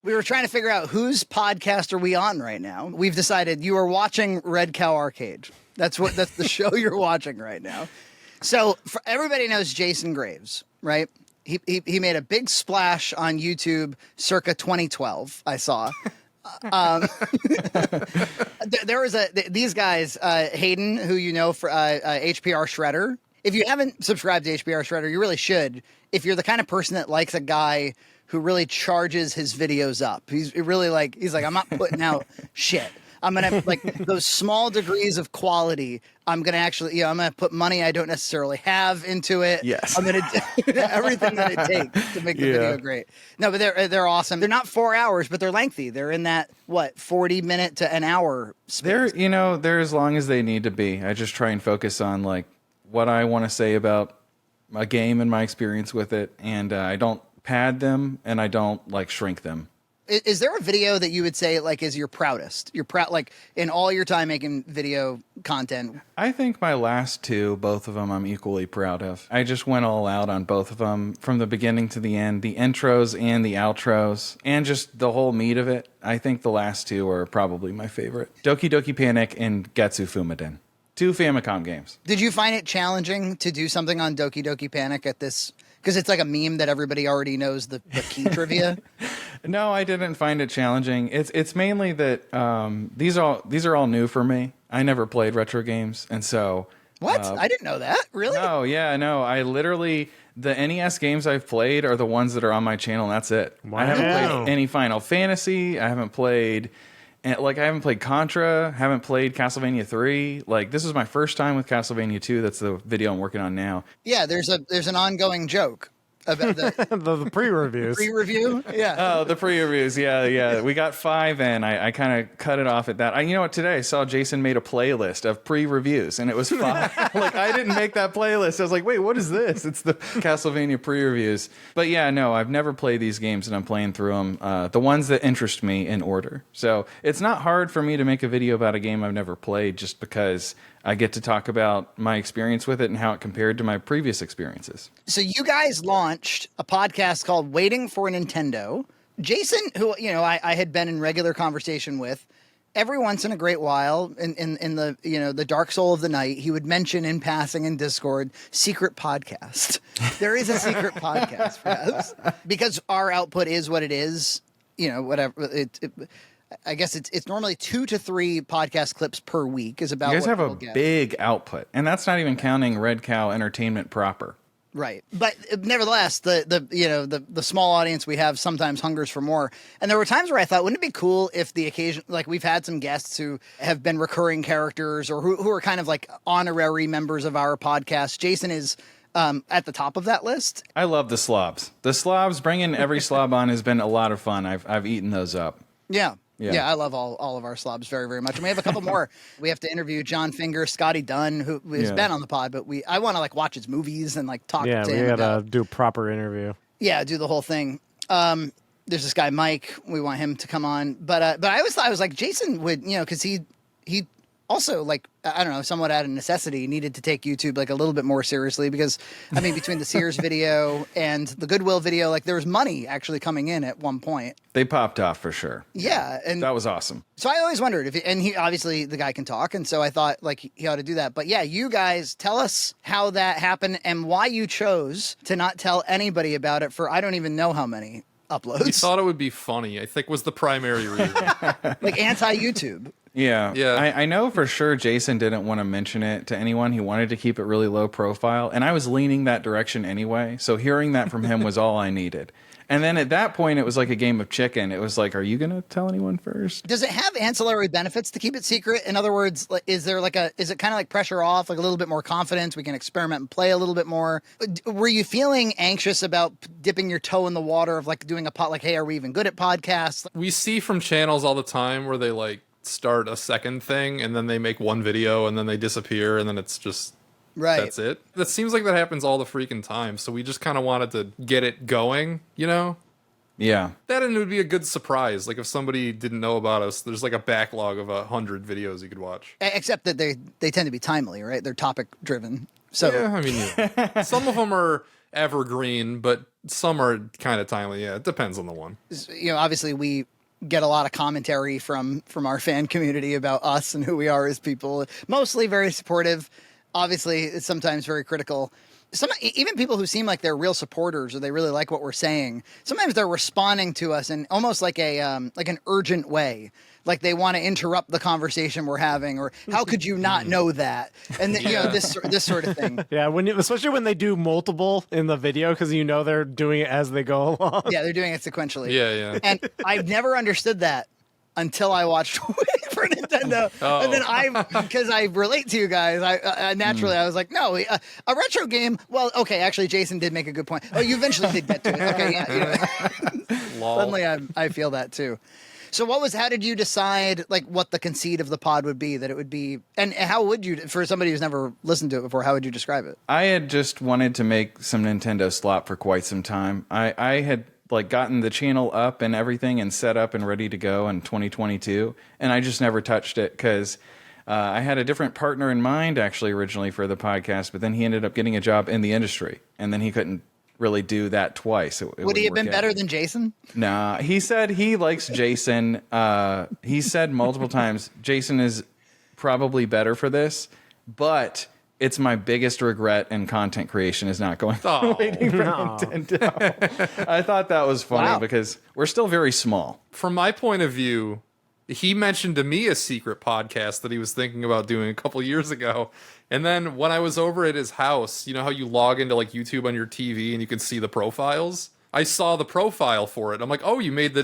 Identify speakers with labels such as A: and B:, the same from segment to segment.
A: We were trying to figure out whose podcast are we on right now. We've decided you are watching Red Cow Arcade. That's the show you're watching right now. So everybody knows Jason Graves, right? He made a big splash on YouTube circa 2012. I saw. There was these guys, Hayden, who you know for HPRShredder. If you haven't subscribed to HPRShredder, you really should. If you're the kind of person that likes a guy who really charges his videos up, he's like, I'm not putting out shit. I'm gonna like those small degrees of quality. I'm gonna actually, I'm gonna put money I don't necessarily have into it.
B: Yes,
A: I'm gonna do everything that it takes to make the video great. No, but they're awesome. They're not 4 hours, but they're lengthy. They're in that 40-minute to an hour space.
B: They're as long as they need to be. I just try and focus on like what I want to say about a game and my experience with it, and I don't pad them and I don't like shrink them.
A: Is there a video that you would say like is your proudest? You're proud like in all your time making video content?
B: I think my last two, both of them, I'm equally proud of. I just went all out on both of them from the beginning to the end, the intros and the outros, and just the whole meat of it. I think the last two are probably my favorite. Doki Doki Panic and Getsu Fumaden. 2 Famicom games.
A: Did you find it challenging to do something on Doki Doki Panic at this? Because it's like a meme that everybody already knows the key trivia.
B: No, I didn't find it challenging. It's mainly that these are all new for me. I never played retro games, and so
A: what? I didn't know that. Really?
B: No, yeah, no. I literally the NES games I've played are the ones that are on my channel, and that's it.
C: Wow.
B: I haven't played any Final Fantasy. I haven't played Contra. Haven't played Castlevania 3. Like this is my first time with Castlevania 2. That's the video I'm working on now.
A: Yeah, there's an ongoing joke about
C: the pre-reviews.
A: Pre-review? Yeah.
B: Oh, the pre-reviews. Yeah. We got 5 in. I kind of cut it off at that. You know what? Today I saw Jason made a playlist of pre-reviews, and it was 5. Like, I didn't make that playlist. I was like, wait, what is this? It's the Castlevania pre-reviews. But yeah, no, I've never played these games, and I'm playing through them. The ones that interest me in order. So it's not hard for me to make a video about a game I've never played just because I get to talk about my experience with it and how it compared to my previous experiences.
A: So you guys launched a podcast called Waiting for Nintendo. Jason, who, I had been in regular conversation with, every once in a great while in the, the dark soul of the night, he would mention in passing in Discord, secret podcast. There is a secret podcast for us because our output is what it is, whatever I guess it's normally 2 to 3 podcast clips per week is about.
B: You guys
A: what
B: have a
A: get.
B: Big output, and that's not even counting Red Cow Entertainment proper.
A: Right, but nevertheless, the small audience we have sometimes hungers for more. And there were times where I thought, wouldn't it be cool if the occasion, like we've had some guests who have been recurring characters or who are kind of like honorary members of our podcast. Jason is at the top of that list.
B: I love the slobs. The slobs, bringing every slob on has been a lot of fun. I've eaten those up.
A: Yeah. Yeah, I love all of our slobs very, very much. And we have a couple more. We have to interview John Finger, Scotty Dunn, who has been on the pod, but I want to like watch his movies and like talk to him.
C: Yeah, we gotta do a proper interview.
A: Yeah, do the whole thing. There's this guy, Mike. We want him to come on. But I always thought, I was like, Jason would, because he also, like, I don't know, somewhat out of necessity, needed to take YouTube like a little bit more seriously because, I mean, between the Sears video and the Goodwill video, like there was money actually coming in at one point.
B: They popped off for sure.
A: Yeah. And
B: that was awesome.
A: So I always wondered and he obviously the guy can talk. And so I thought like he ought to do that. But yeah, you guys tell us how that happened and why you chose to not tell anybody about it for I don't even know how many uploads.
D: We thought it would be funny, I think was the primary reason.
A: Like anti-YouTube.
B: Yeah. I know for sure Jason didn't want to mention it to anyone. He wanted to keep it really low profile. And I was leaning that direction anyway. So hearing that from him was all I needed. And then at that point, it was like a game of chicken. It was like, are you going to tell anyone first?
A: Does it have ancillary benefits to keep it secret? In other words, is it kind of like pressure off, like a little bit more confidence? We can experiment and play a little bit more. Were you feeling anxious about dipping your toe in the water of like doing a pod, like, hey, are we even good at podcasts?
D: We see from channels all the time where they like start a second thing and then they make one video and then they disappear and then it's just
A: right.
D: That's it. That seems like that happens all the freaking time. So we just kind of wanted to get it going,
B: Yeah.
D: That and it would be a good surprise. Like if somebody didn't know about us, there's like a backlog of 100 videos you could watch.
A: Except that they tend to be timely, right? They're topic driven. So
D: yeah, I mean, some of them are evergreen, but some are kind of timely. Yeah, it depends on the one.
A: Obviously we get a lot of commentary from our fan community about us and who we are as people. Mostly very supportive. Obviously, it's sometimes very critical. Even people who seem like they're real supporters or they really like what we're saying, sometimes they're responding to us in almost like an urgent way. Like they want to interrupt the conversation we're having, or how could you not know that? And this sort of thing.
C: Yeah, especially when they do multiple in the video, because they're doing it as they go along.
A: Yeah, they're doing it sequentially.
D: Yeah.
A: And I've never understood that until I watched Waiting for Nintendo.
D: Oh.
A: And then because I relate to you guys, I naturally I was like, no, a retro game. Well, okay, actually, Jason did make a good point. Oh, you eventually did get to it. Okay, yeah. Suddenly, I feel that too. So how did you decide like what the conceit of the pod would be, that it would be, and how would you, for somebody who's never listened to it before, how would you describe it?
B: I had just wanted to make some Nintendo slop for quite some time. I had like gotten the channel up and everything and set up and ready to go in 2022, and I just never touched it because I had a different partner in mind actually originally for the podcast, but then he ended up getting a job in the industry, and then he couldn't really do that twice.
A: Would he have been better than Jason?
B: Nah, he said he likes Jason. He said multiple times, Jason is probably better for this, but it's my biggest regret in content creation is not going waiting for Nintendo. I thought that was funny because we're still very small.
D: From my point of view, he mentioned to me a secret podcast that he was thinking about doing a couple years ago. And then when I was over at his house, you know how you log into like YouTube on your TV and you can see the profiles? I saw the profile for it. I'm like, oh, you made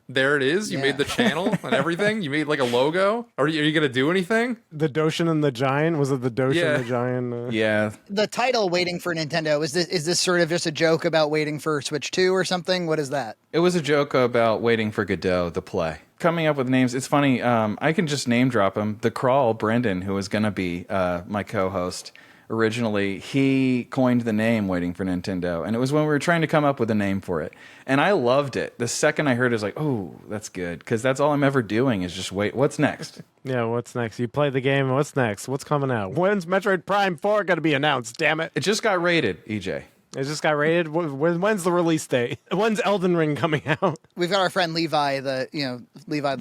D: there it is. You made the channel and everything. You made like a logo. Are you going to do anything?
C: The Doshin and the Giant? Was it the Doshin and the Giant?
B: Yeah.
A: The title Waiting for Nintendo, is this sort of just a joke about waiting for Switch 2 or something? What is that?
B: It was a joke about waiting for Godot, the play. Coming up with names. It's funny. I can just name drop him. The Crawl, Brendan, who was going to be my co-host originally, he coined the name Waiting for Nintendo. And it was when we were trying to come up with a name for it. And I loved it. The second I heard it, I was like, oh, that's good. Because that's all I'm ever doing is just wait. What's next?
C: Yeah, what's next? You play the game. What's next? What's coming out? When's Metroid Prime 4 going to be announced? Damn it.
B: It just got rated, EJ.
C: It just got rated. When's the release date? When's Elden Ring coming out?
A: We've got our friend Levi the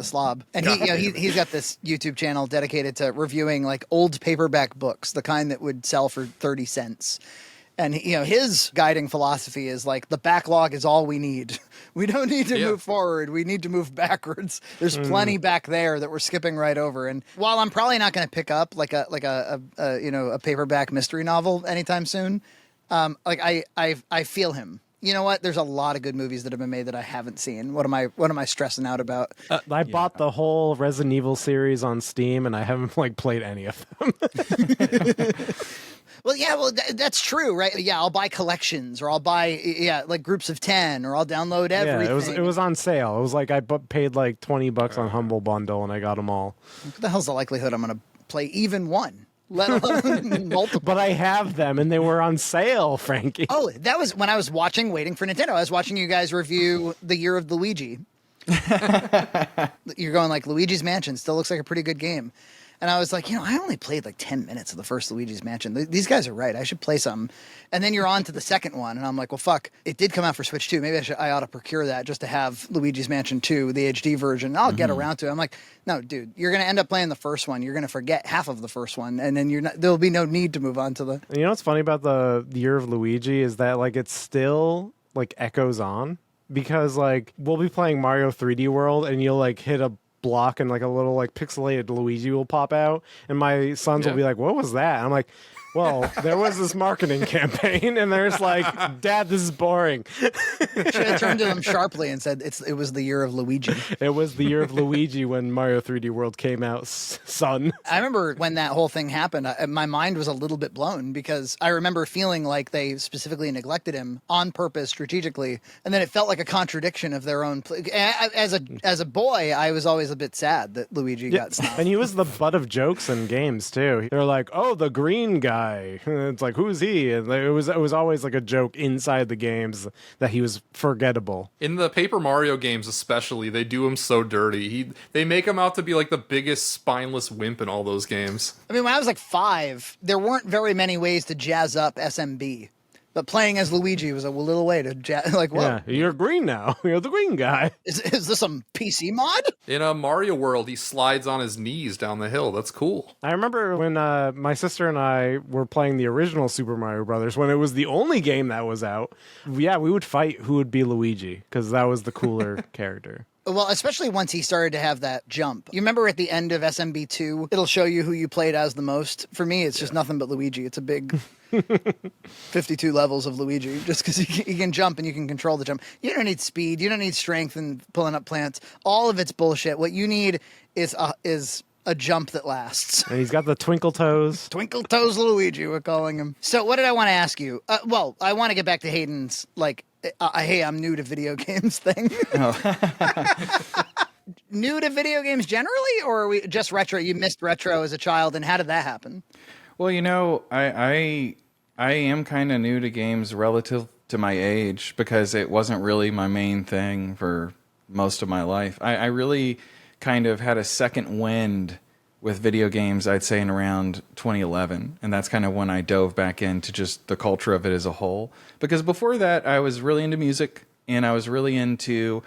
A: slob, and he's got this YouTube channel dedicated to reviewing like old paperback books, the kind that would sell for 30 cents. And his guiding philosophy is like the backlog is all we need. We don't need to move forward. We need to move backwards. There's plenty back there that we're skipping right over. And while I'm probably not going to pick up like a paperback mystery novel anytime soon, I feel him. You know what? There's a lot of good movies that have been made that I haven't seen. What am I stressing out about?
C: I bought the whole Resident Evil series on Steam, and I haven't played any of them.
A: Well, that's true, right? Yeah, I'll buy collections, or I'll buy like groups of 10, or I'll download everything.
C: Yeah, it was on sale. It was like I paid like $20 on Humble Bundle, and I got them all.
A: What the hell's the likelihood I'm going to play even one? Let alone multiple.
C: But I have them, and they were on sale, Frankie.
A: Oh, that was when I was watching Waiting for Nintendo. I was watching you guys review The Year of Luigi. You're going like, Luigi's Mansion still looks like a pretty good game. And I was like, I only played like 10 minutes of the first Luigi's Mansion. These guys are right. I should play some. And then you're on to the second one. And I'm like, well, fuck, it did come out for Switch 2. Maybe I ought to procure that just to have Luigi's Mansion 2, the HD version. I'll get around to it. I'm like, no, dude, you're going to end up playing the first one. You're going to forget half of the first one. And then there'll be no need to move on to the...
C: You know what's funny about the Year of Luigi is that like it still like echoes on. Because like we'll be playing Mario 3D World and you'll like hit a block and like a little like pixelated Luigi will pop out and my sons will be like, what was that? And I'm like, well, there was this marketing campaign and there's like, Dad, this is boring.
A: Should have turned to them sharply and said it was the year of Luigi.
C: It was the year of Luigi when Mario 3D World came out, son.
A: I remember when that whole thing happened, my mind was a little bit blown because I remember feeling like they specifically neglected him on purpose, strategically, and then it felt like a contradiction of their own. As a boy, I was always a bit sad that Luigi got snubbed.
C: And he was the butt of jokes in games too. They're like, oh, the green guy. It's like, who's he? And it was always like a joke inside the games that he was forgettable.
D: In the Paper Mario games especially, they do him so dirty. They make him out to be like the biggest spineless wimp in all those games.
A: I mean, when I was like 5, there weren't very many ways to jazz up SMB. But playing as Luigi was a little way to like, whoa,
C: Yeah, you're green now. You're the green guy.
A: is this some PC mod?
D: In a Mario World, he slides on his knees down the hill. That's cool.
C: I remember when my sister and I were playing the original Super Mario Brothers when it was the only game that was out. Yeah, we would fight who would be Luigi because that was the cooler character.
A: Well, especially once he started to have that jump. You remember at the end of SMB2, it'll show you who you played as the most. For me, it's just nothing but Luigi. It's a big 52 levels of Luigi just because he can jump and you can control the jump. You don't need speed. You don't need strength and pulling up plants. All of it's bullshit. What you need is a jump that lasts.
C: And he's got the twinkle toes.
A: Twinkle Toes Luigi, we're calling him. So what did I want to ask you? Well, I want to get back to Hayden's, like, hey, I'm new to video games thing. New to video games generally, or are we just retro? You missed retro as a child, and how did that happen?
B: Well, I am kind of new to games relative to my age because it wasn't really my main thing for most of my life. I really kind of had a second wind with video games, I'd say in around 2011. And that's kind of when I dove back into just the culture of it as a whole. Because before that, I was really into music and I was really into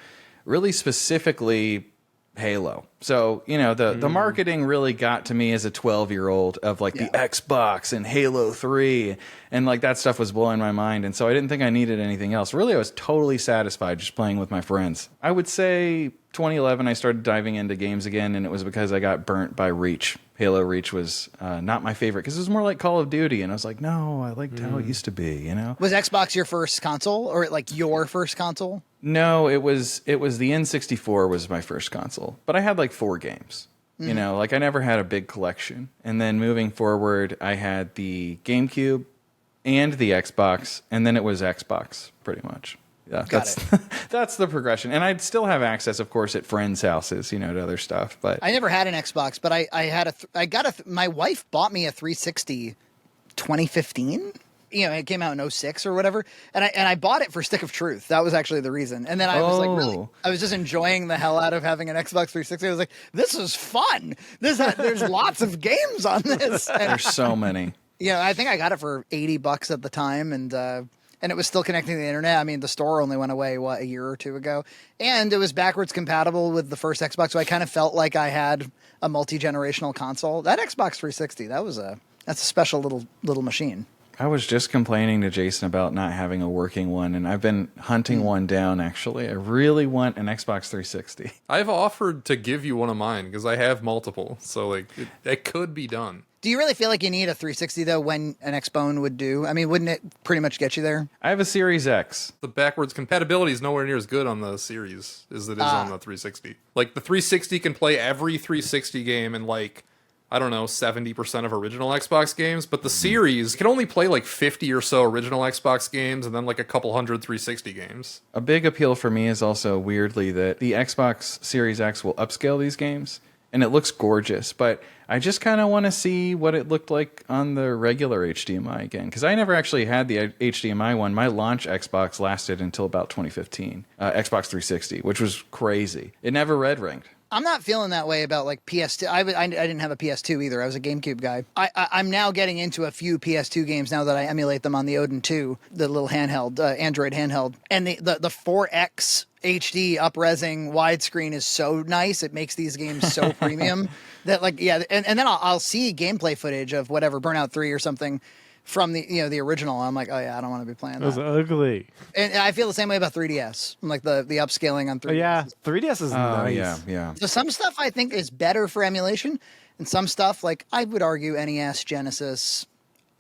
B: really specifically Halo. So, the marketing really got to me as a 12-year-old of like the Xbox and Halo 3 and like that stuff was blowing my mind. And so I didn't think I needed anything else. Really, I was totally satisfied just playing with my friends. I would say 2011, I started diving into games again, and it was because I got burnt by Reach. Halo Reach was not my favorite because it was more like Call of Duty, and I was like, no, I liked how it used to be,
A: Was Xbox your first console, or like your first console?
B: No, it was the N64 was my first console, but I had like 4 games. Like I never had a big collection. And then moving forward, I had the GameCube and the Xbox, and then it was Xbox pretty much. Yeah, that's the progression. And I'd still have access, of course, at friends' houses, to other stuff. But
A: I never had an Xbox, but my wife bought me a 360 2015. It came out in 06 or whatever. And I bought it for Stick of Truth. That was actually the reason. And then I was I was just enjoying the hell out of having an Xbox 360. I was like, this is fun. There's lots of games on this. And,
B: there's so many.
A: I think I got it for $80 at the time. And it was still connecting to the internet. I mean, the store only went away, a year or two ago. And it was backwards compatible with the first Xbox, so I kind of felt like I had a multi-generational console. That Xbox 360, that's a special little machine.
B: I was just complaining to Jason about not having a working one, and I've been hunting one down, actually. I really want an Xbox 360.
D: I've offered to give you one of mine because I have multiple, so it could be done.
A: Do you really feel like you need a 360, though, when an Xbone would do? I mean, wouldn't it pretty much get you there?
B: I have a Series X.
D: The backwards compatibility is nowhere near as good on the Series as it is on the 360. Like, the 360 can play every 360 game in, 70% of original Xbox games, but the Series can only play, 50 or so original Xbox games and then, a couple hundred 360 games.
B: A big appeal for me is also, weirdly, that the Xbox Series X will upscale these games. And it looks gorgeous, but I just kind of want to see what it looked like on the regular HDMI again. Because I never actually had the HDMI one. My launch Xbox lasted until about 2015. Xbox 360, which was crazy. It never red ringed.
A: I'm not feeling that way about PS2. I didn't have a PS2 either. I was a GameCube guy. I'm now getting into a few PS2 games now that I emulate them on the Odin 2, the little handheld, Android handheld. And the 4X HD up-resing widescreen is so nice. It makes these games so premium that and then I'll see gameplay footage of whatever Burnout 3 or something from the original. I'm like, oh yeah, I don't want to be playing that.
C: It was ugly.
A: And I feel the same way about 3DS. I'm like the upscaling on 3DS.
C: Oh, yeah, 3DS is nice.
B: Yeah.
A: So some stuff I think is better for emulation, and some stuff, I would argue NES, Genesis,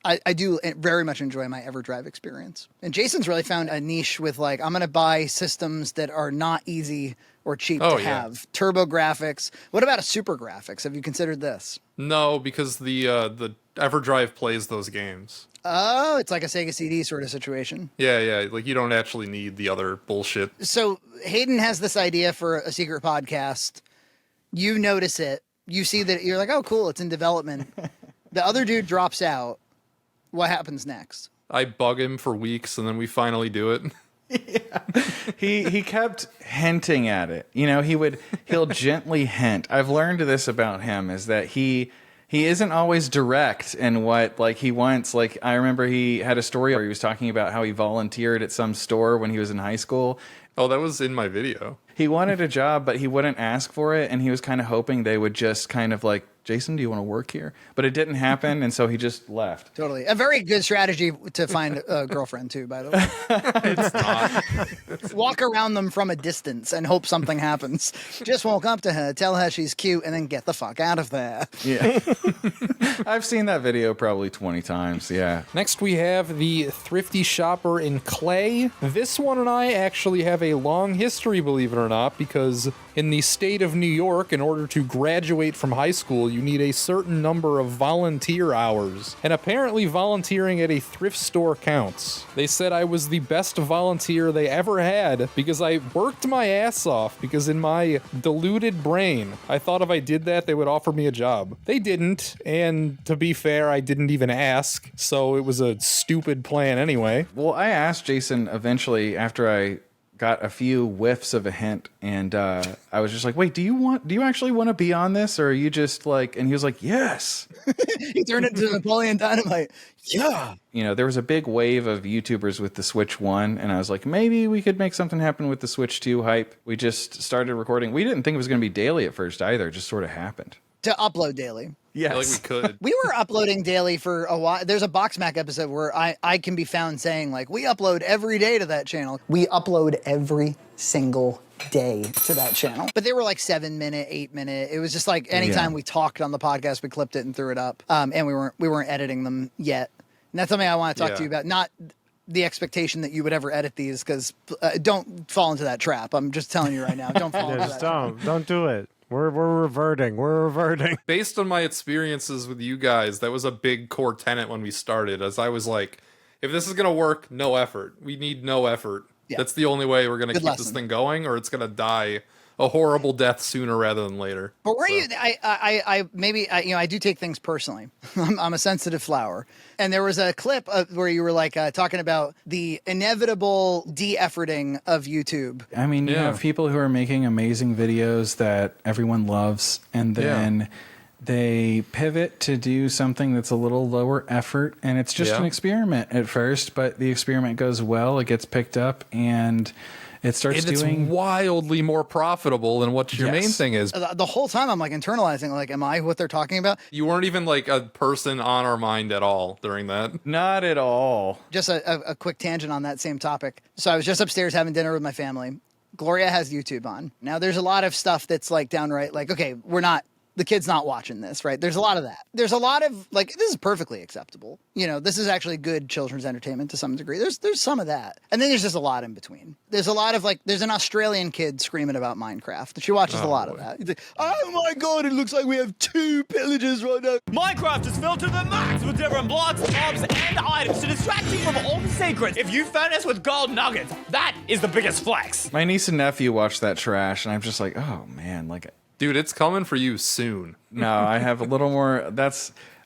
A: I do very much enjoy my EverDrive experience. And Jason's really found a niche with I'm going to buy systems that are not easy or cheap to have. Turbo graphics. What about a super graphics? Have you considered this?
D: No, because the EverDrive plays those games.
A: Oh, it's like a Sega CD sort of situation.
D: Yeah. You don't actually need the other bullshit.
A: So Hayden has this idea for a secret podcast. You notice it. You see that you're like, oh, cool, it's in development. The other dude drops out. What happens next?
D: I bug him for weeks, and then we finally do it.
B: Yeah. He kept hinting at it. He'll gently hint. I've learned this about him is that he he isn't always direct in what like he wants. Like I remember he had a story where he was talking about how he volunteered at some store when he was in high school.
D: Oh, that was in my video.
B: He wanted a job, but he wouldn't ask for it, and he was kind of hoping they would just kind of like, Jason, do you want to work here? But it didn't happen, and so he just left.
A: Totally. A very good strategy to find a girlfriend, too, by the way.
D: It's not.
A: Walk around them from a distance and hope something happens. Just walk up to her, tell her she's cute, and then get the fuck out of there.
B: Yeah. I've seen that video probably 20 times, yeah.
E: Next, we have the Thrifty Shopper in Clay. This one and I actually have a long history, believe it or not, because in the state of New York, in order to graduate from high school, you need a certain number of volunteer hours. And apparently volunteering at a thrift store counts. They said I was the best volunteer they ever had because I worked my ass off, because in my deluded brain, I thought if I did that, they would offer me a job. They didn't, and to be fair, I didn't even ask, so it was a stupid plan anyway.
B: Well, I asked Jason eventually after I got a few whiffs of a hint, and I was just like, wait, do you actually want to be on this, or are you just like, and he was like, yes.
A: He turned it to Napoleon Dynamite. Yeah.
B: You know, there was a big wave of YouTubers with the Switch 1, and I was like, maybe we could make something happen with the Switch 2 hype. We just started recording. We didn't think it was going to be daily at first either. It just sort of happened.
A: To upload daily.
B: Yes.
D: I feel like we could.
A: We were uploading daily for a while. There's a Boxmac episode where I can be found saying, like, we upload every day to that channel. We upload every single day to that channel. But they were like 7-minute, 8-minute. It was just like anytime we talked on the podcast, we clipped it and threw it up. And we weren't editing them yet. And that's something I want to talk to you about. Not the expectation that you would ever edit these, because don't fall into that trap. I'm just telling you right now. Don't fall into that trap.
C: Don't do it. We're reverting. We're reverting.
D: Based on my experiences with you guys, that was a big core tenet when we started, as I was like, if this is going to work, no effort. We need no effort. Yeah. That's the only way we're going to keep this thing going, or it's going to die a horrible death sooner rather than later.
A: But where you, I do take things personally. I'm a sensitive flower. And there was a clip where you were like talking about the inevitable de-efforting of YouTube.
F: I mean, you have people who are making amazing videos that everyone loves, and then they pivot to do something that's a little lower effort, and it's just an experiment at first, but the experiment goes well, it gets picked up, and it starts doing...
D: It's wildly more profitable than what your main thing is.
A: The whole time I'm like internalizing, like, am I what they're talking about?
D: You weren't even like a person on our mind at all during that.
B: Not at all.
A: Just a quick tangent on that same topic. So I was just upstairs having dinner with my family. Gloria has YouTube on. Now there's a lot of stuff that's like downright like, okay, the kid's not watching this, right? There's a lot of that. There's a lot of like, this is perfectly acceptable. You know, this is actually good children's entertainment to some degree. There's some of that. And then there's just a lot in between. There's a lot of like, there's an Australian kid screaming about Minecraft. She watches a lot of that. He's like, oh my God, it looks like we have 2 pillages right now.
G: Minecraft is filled to the max with different blocks, mobs, and items to distract you from all the secrets. If you furnace with gold nuggets, that is the biggest flex.
B: My niece and nephew watch that trash, and I'm just like, oh man, like...
D: Dude, it's coming for you soon.
B: No, I have a little more.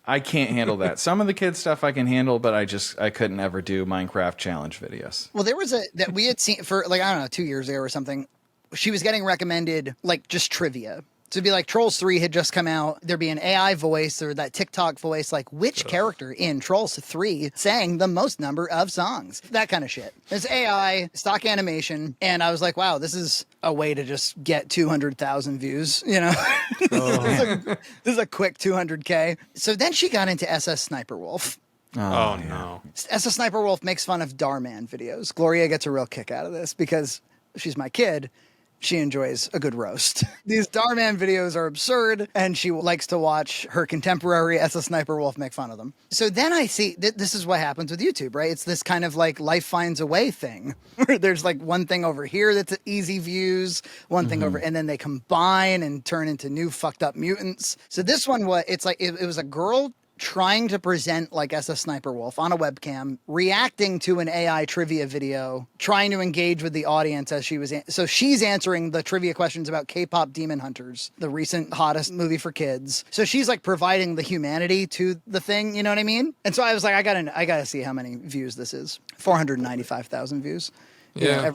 B: I can't handle that. Some of the kids stuff I can handle, but I couldn't ever do Minecraft challenge videos.
A: Well, there was that we had seen for like, I don't know, 2 years ago or something. She was getting recommended like just trivia. So it'd be like Trolls 3 had just come out. There'd be an AI voice or that TikTok voice, like which character in Trolls 3 sang the most number of songs? That kind of shit. It's AI, stock animation. And I was like, wow, this is a way to just get 200,000 views, you know? This is a quick 200K. So then she got into SS Sniper Wolf.
D: Oh no.
A: SS Sniper Wolf makes fun of Darman videos. Gloria gets a real kick out of this because she's my kid. She enjoys a good roast. These Darman videos are absurd, and she likes to watch her contemporary SS Sniper Wolf make fun of them. So then I see this is what happens with YouTube, right? It's this kind of like life finds a way thing. Where there's like one thing over here that's easy views, one thing over, and then they combine and turn into new fucked up mutants. So this one, it was a girl trying to present like SS Sniper Wolf on a webcam, reacting to an AI trivia video, trying to engage with the audience as she was. So she's answering the trivia questions about K-pop Demon Hunters, the recent hottest movie for kids. So she's like providing the humanity to the thing, you know what I mean? And so I was like, I gotta see how many views this is. 495,000 views.
D: Yeah.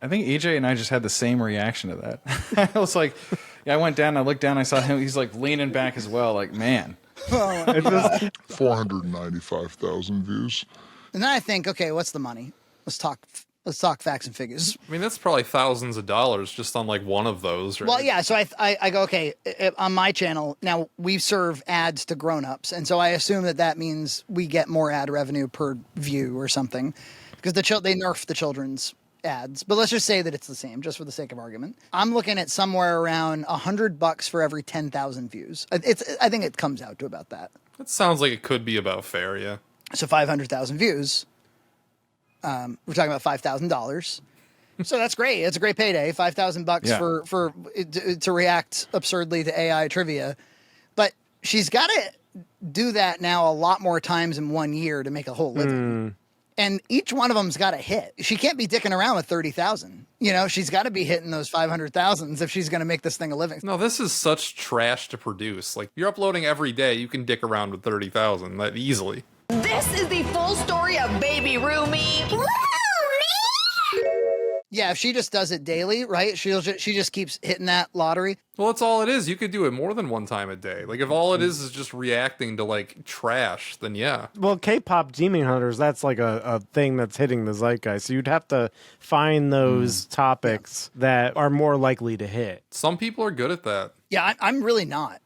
B: I think EJ and I just had the same reaction to that. I was like, I went down, I looked down, I saw him, he's like leaning back as well, like, man.
C: It's just
H: 495,000 views.
A: And then I think, okay, what's the money? Let's talk facts and figures.
D: I mean, that's probably thousands of dollars just on like one of those, right?
A: Well, yeah. So I go, okay, on my channel now we serve ads to grown-ups, and so I assume that means we get more ad revenue per view or something, because they nerf the children's ads. But let's just say that it's the same, just for the sake of argument. I'm looking at somewhere around $100 for every 10,000 views. I think it comes out to about that.
D: That sounds like it could be about fair, yeah.
A: So 500,000 views. We're talking about $5,000. So that's great. It's a great payday. $5,000 for to react absurdly to AI trivia. But she's got to do that now a lot more times in 1 year to make a whole living. And each one of them's got to hit. She can't be dicking around with 30,000. You know, she's got to be hitting those 500,000s if she's going to make this thing a living.
D: No, this is such trash to produce. Like, you're uploading every day, you can dick around with 30,000 that easily.
I: This is the full story of Baby Rumi.
A: Yeah, if she just does it daily, right? She just keeps hitting that lottery.
D: Well, that's all it is. You could do it more than one time a day. Like, if all it is just reacting to, like, trash, then yeah.
C: Well, K-pop Demon Hunters, that's like a thing that's hitting the zeitgeist. So you'd have to find those topics that are more likely to hit.
D: Some people are good at that.
A: Yeah, I'm really not.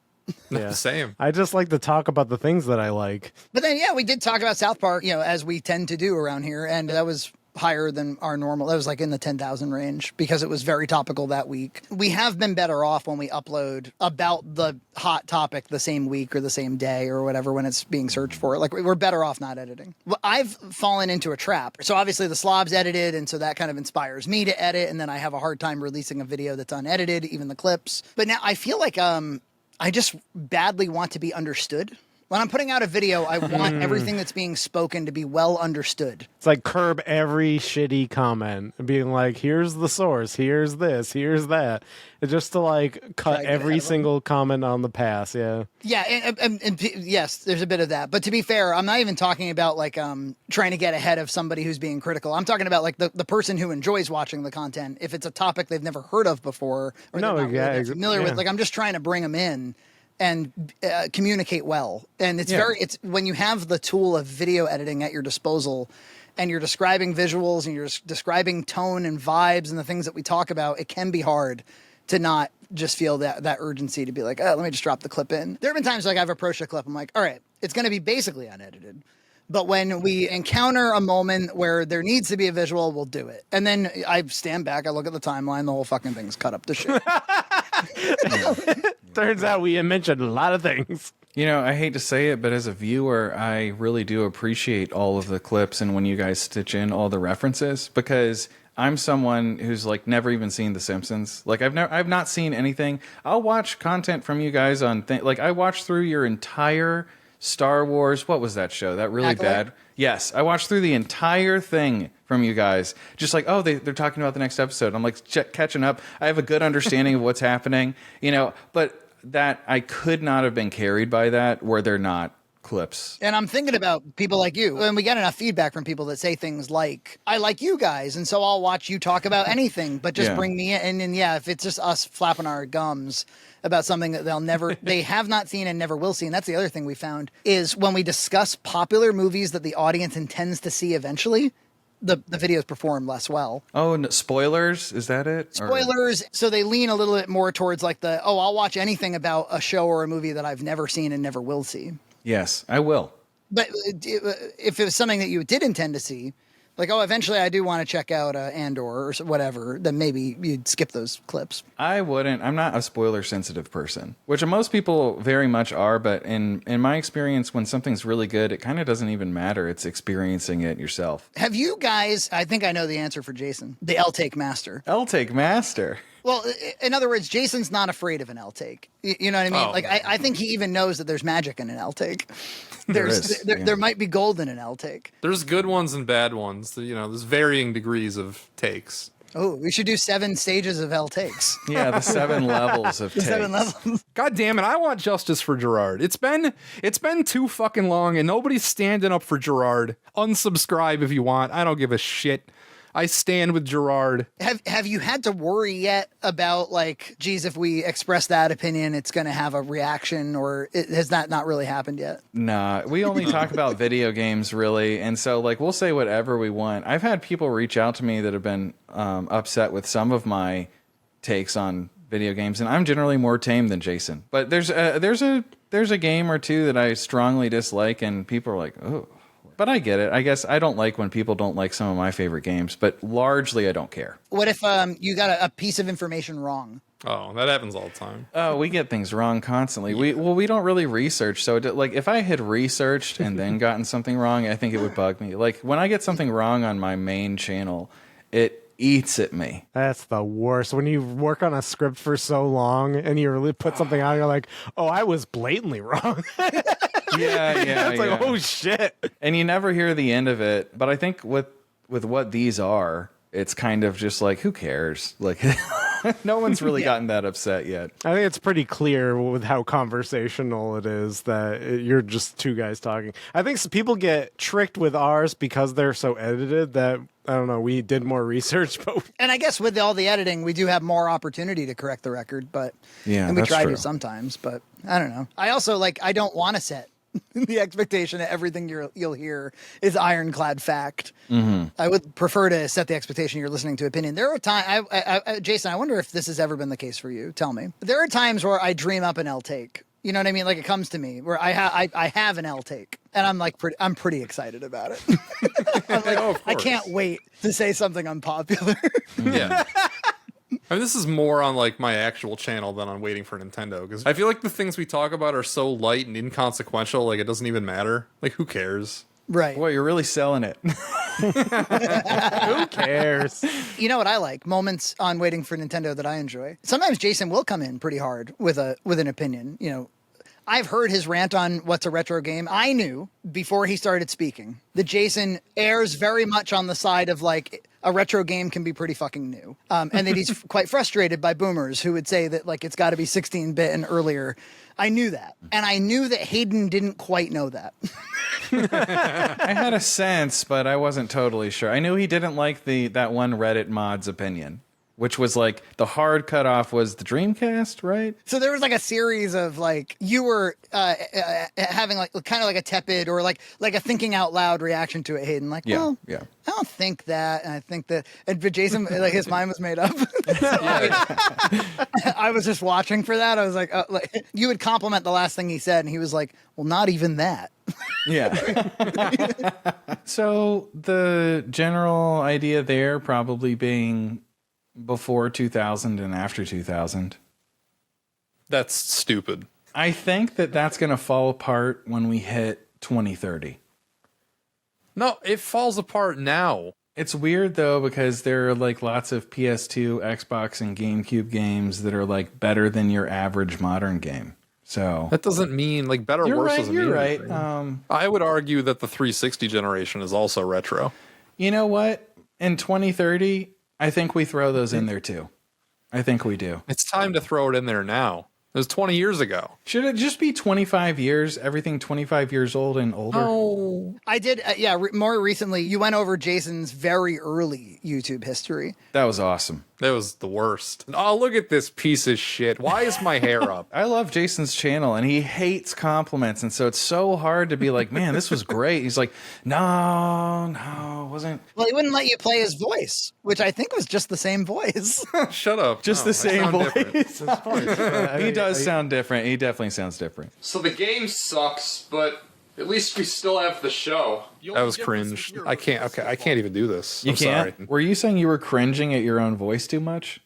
C: Yeah.
D: Same.
C: I just like to talk about the things that I like.
A: But then, yeah, we did talk about South Park, as we tend to do around here, and that was higher than our normal. That was like in the 10,000 range because it was very topical that week. We have been better off when we upload about the hot topic the same week or the same day or whatever when it's being searched for. Like, we're better off not editing. Well, I've fallen into a trap. So obviously the slob's edited, and so that kind of inspires me to edit, and then I have a hard time releasing a video that's unedited, even the clips. But now I feel like I just badly want to be understood. When I'm putting out a video, I want everything that's being spoken to be well understood.
C: It's like curb every shitty comment and being like, here's the source, here's this, here's that. It's just to like cut every single comment on the pass, yeah.
A: Yeah, and yes, there's a bit of that. But to be fair, I'm not even talking about like trying to get ahead of somebody who's being critical. I'm talking about like the person who enjoys watching the content. If it's a topic they've never heard of before or they're not really familiar with, like I'm just trying to bring them in and communicate well. And it's it's when you have the tool of video editing at your disposal and you're describing visuals and you're describing tone and vibes and the things that we talk about, it can be hard to not just feel that urgency to be like, oh, let me just drop the clip in. There have been times like I've approached a clip, I'm like, all right, it's going to be basically unedited. But when we encounter a moment where there needs to be a visual, we'll do it. And then I stand back, I look at the timeline, the whole fucking thing's cut up to shit.
C: Turns out we mentioned a lot of things.
B: You know, I hate to say it, but as a viewer, I really do appreciate all of the clips and when you guys stitch in all the references, because I'm someone who's like never even seen The Simpsons. Like I've not seen anything. I'll watch content from you guys on like I watched through your entire Star Wars. What was that show? That really bad. Yes, I watched through the entire thing from you guys. Just like, oh, they're talking about the next episode. I'm like catching up. I have a good understanding of what's happening, but that I could not have been carried by that were there not clips.
A: And I'm thinking about people like you, and we get enough feedback from people that say things like, I like you guys, and so I'll watch you talk about anything, but just bring me in. And yeah, if it's just us flapping our gums about something that they have not seen and never will see. And that's the other thing we found is when we discuss popular movies that the audience intends to see eventually, the videos perform less well.
B: Oh, no, spoilers? Is that it?
A: Spoilers. So they lean a little bit more towards like I'll watch anything about a show or a movie that I've never seen and never will see.
B: Yes, I will.
A: But if it was something that you did intend to see, like, oh, eventually I do want to check out Andor or whatever, then maybe you'd skip those clips.
B: I wouldn't. I'm not a spoiler-sensitive person, which most people very much are, but in my experience, when something's really good, it kind of doesn't even matter. It's experiencing it yourself.
A: Have you guys, I think I know the answer for Jason, the L-take master.
B: L-take master.
A: Well, in other words, Jason's not afraid of an L-take. You know what I mean?
D: Oh,
A: like, I think he even knows that there's magic in an L-take.
B: There
A: might be gold in an L-take.
D: There's good ones and bad ones. There's varying degrees of takes.
A: Oh, we should do 7 stages of L-takes.
B: Yeah, the 7 levels of takes.
A: 7 levels.
E: God damn it, I want justice for Gerard. It's been too fucking long and nobody's standing up for Gerard. Unsubscribe if you want. I don't give a shit.
D: I stand with Gerard.
A: Have you had to worry yet about like, geez, if we express that opinion, it's going to have a reaction, or has that not really happened yet?
B: Nah, we only talk about video games really, and so like we'll say whatever we want. I've had people reach out to me that have been upset with some of my takes on video games, and I'm generally more tame than Jason. But there's a game or two that I strongly dislike, and people are like, oh. But I get it. I guess I don't like when people don't like some of my favorite games, but largely I don't care.
A: What if you got a piece of information wrong?
D: Oh, that happens all the time.
B: Oh, we get things wrong constantly. We don't really research. So like if I had researched and then gotten something wrong, I think it would bug me. Like when I get something wrong on my main channel, it eats at me.
C: That's the worst. When you work on a script for so long and you really put something out, you're like, oh, I was blatantly wrong.
B: Yeah.
C: It's like, oh shit.
B: And you never hear the end of it. But I think with what these are, it's kind of just like, who cares? Like no one's really gotten that upset yet.
C: I think it's pretty clear with how conversational it is that you're just two guys talking. I think some people get tricked with ours because they're so edited that, I don't know, we did more research. But
A: And I guess with all the editing, we do have more opportunity to correct the record, but
B: Yeah,
A: and we
B: that's
A: try
B: true.
A: to sometimes, but I don't know. I also I don't want to set the expectation that everything you'll hear is ironclad fact.
B: Mm-hmm.
A: I would prefer to set the expectation you're listening to opinion. There are times, Jason, I wonder if this has ever been the case for you. Tell me. There are times where I dream up an L take. You know what I mean? Like it comes to me where I have an L take, and I'm like I'm pretty excited about it. I'm like,
D: Oh, of
A: I
D: course.
A: can't wait to say something unpopular.
D: Yeah. I mean, this is more on like my actual channel than on Waiting for Nintendo, because I feel like the things we talk about are so light and inconsequential, like it doesn't even matter. Like, who cares?
A: Right.
B: Boy, you're really selling it.
C: who cares?
A: You know what I like? Moments on Waiting for Nintendo that I enjoy. Sometimes Jason will come in pretty hard with an opinion. You know, I've heard his rant on what's a retro game. I knew before he started speaking that Jason errs very much on the side of like a retro game can be pretty fucking new. And that he's quite frustrated by boomers who would say that like it's got to be 16-bit and earlier. I knew that. And I knew that Hayden didn't quite know that.
B: I had a sense, but I wasn't totally sure. I knew he didn't like that one Reddit mod's opinion, which was like the hard cutoff was the Dreamcast, right?
A: So there was like a series of like you were having like kind of like a tepid or like a thinking out loud reaction to it, Hayden. Like, well,
B: yeah.
A: I don't think that, and I think that. But Jason, like his mind was made up. I was just watching for that. I was like, you would compliment the last thing he said, and he was like, well, not even that.
B: Yeah. So the general idea there probably being before 2000 and after 2000.
D: That's stupid.
B: I think that's going to fall apart when we hit 2030.
D: No, it falls apart now.
B: It's weird though, because there are like lots of PS2, Xbox, and GameCube games that are like better than your average modern game. So
D: That doesn't mean like better or worse. Doesn't mean
B: You're
D: anything.
B: right.
D: I would argue that the 360 generation is also retro.
B: You know what? In 2030, I think we throw those in there too. I think we do.
D: It's time to throw it in there now. It was 20 years ago.
B: Should it just be 25 years? Everything 25 years old and older?
D: Oh.
A: I did, more recently, you went over Jason's very early YouTube history.
B: That was awesome.
D: That was the worst. Oh, look at this piece of shit. Why is my hair up?
B: I love Jason's channel, and he hates compliments, and so it's so hard to be like, man, this was great. He's like, no, it wasn't.
A: Well, he wouldn't let you play his voice, which I think was just the same voice.
D: Shut up.
B: Just
D: No,
B: the
D: I
B: same
D: sound
B: voice.
D: different.
B: He does sound different. He definitely sounds different.
D: So the game sucks, but at least we still have the show. That was cringe. I can't even do this.
B: You
D: I'm
B: can't?
D: sorry.
B: Were you saying you were cringing at your own voice too much?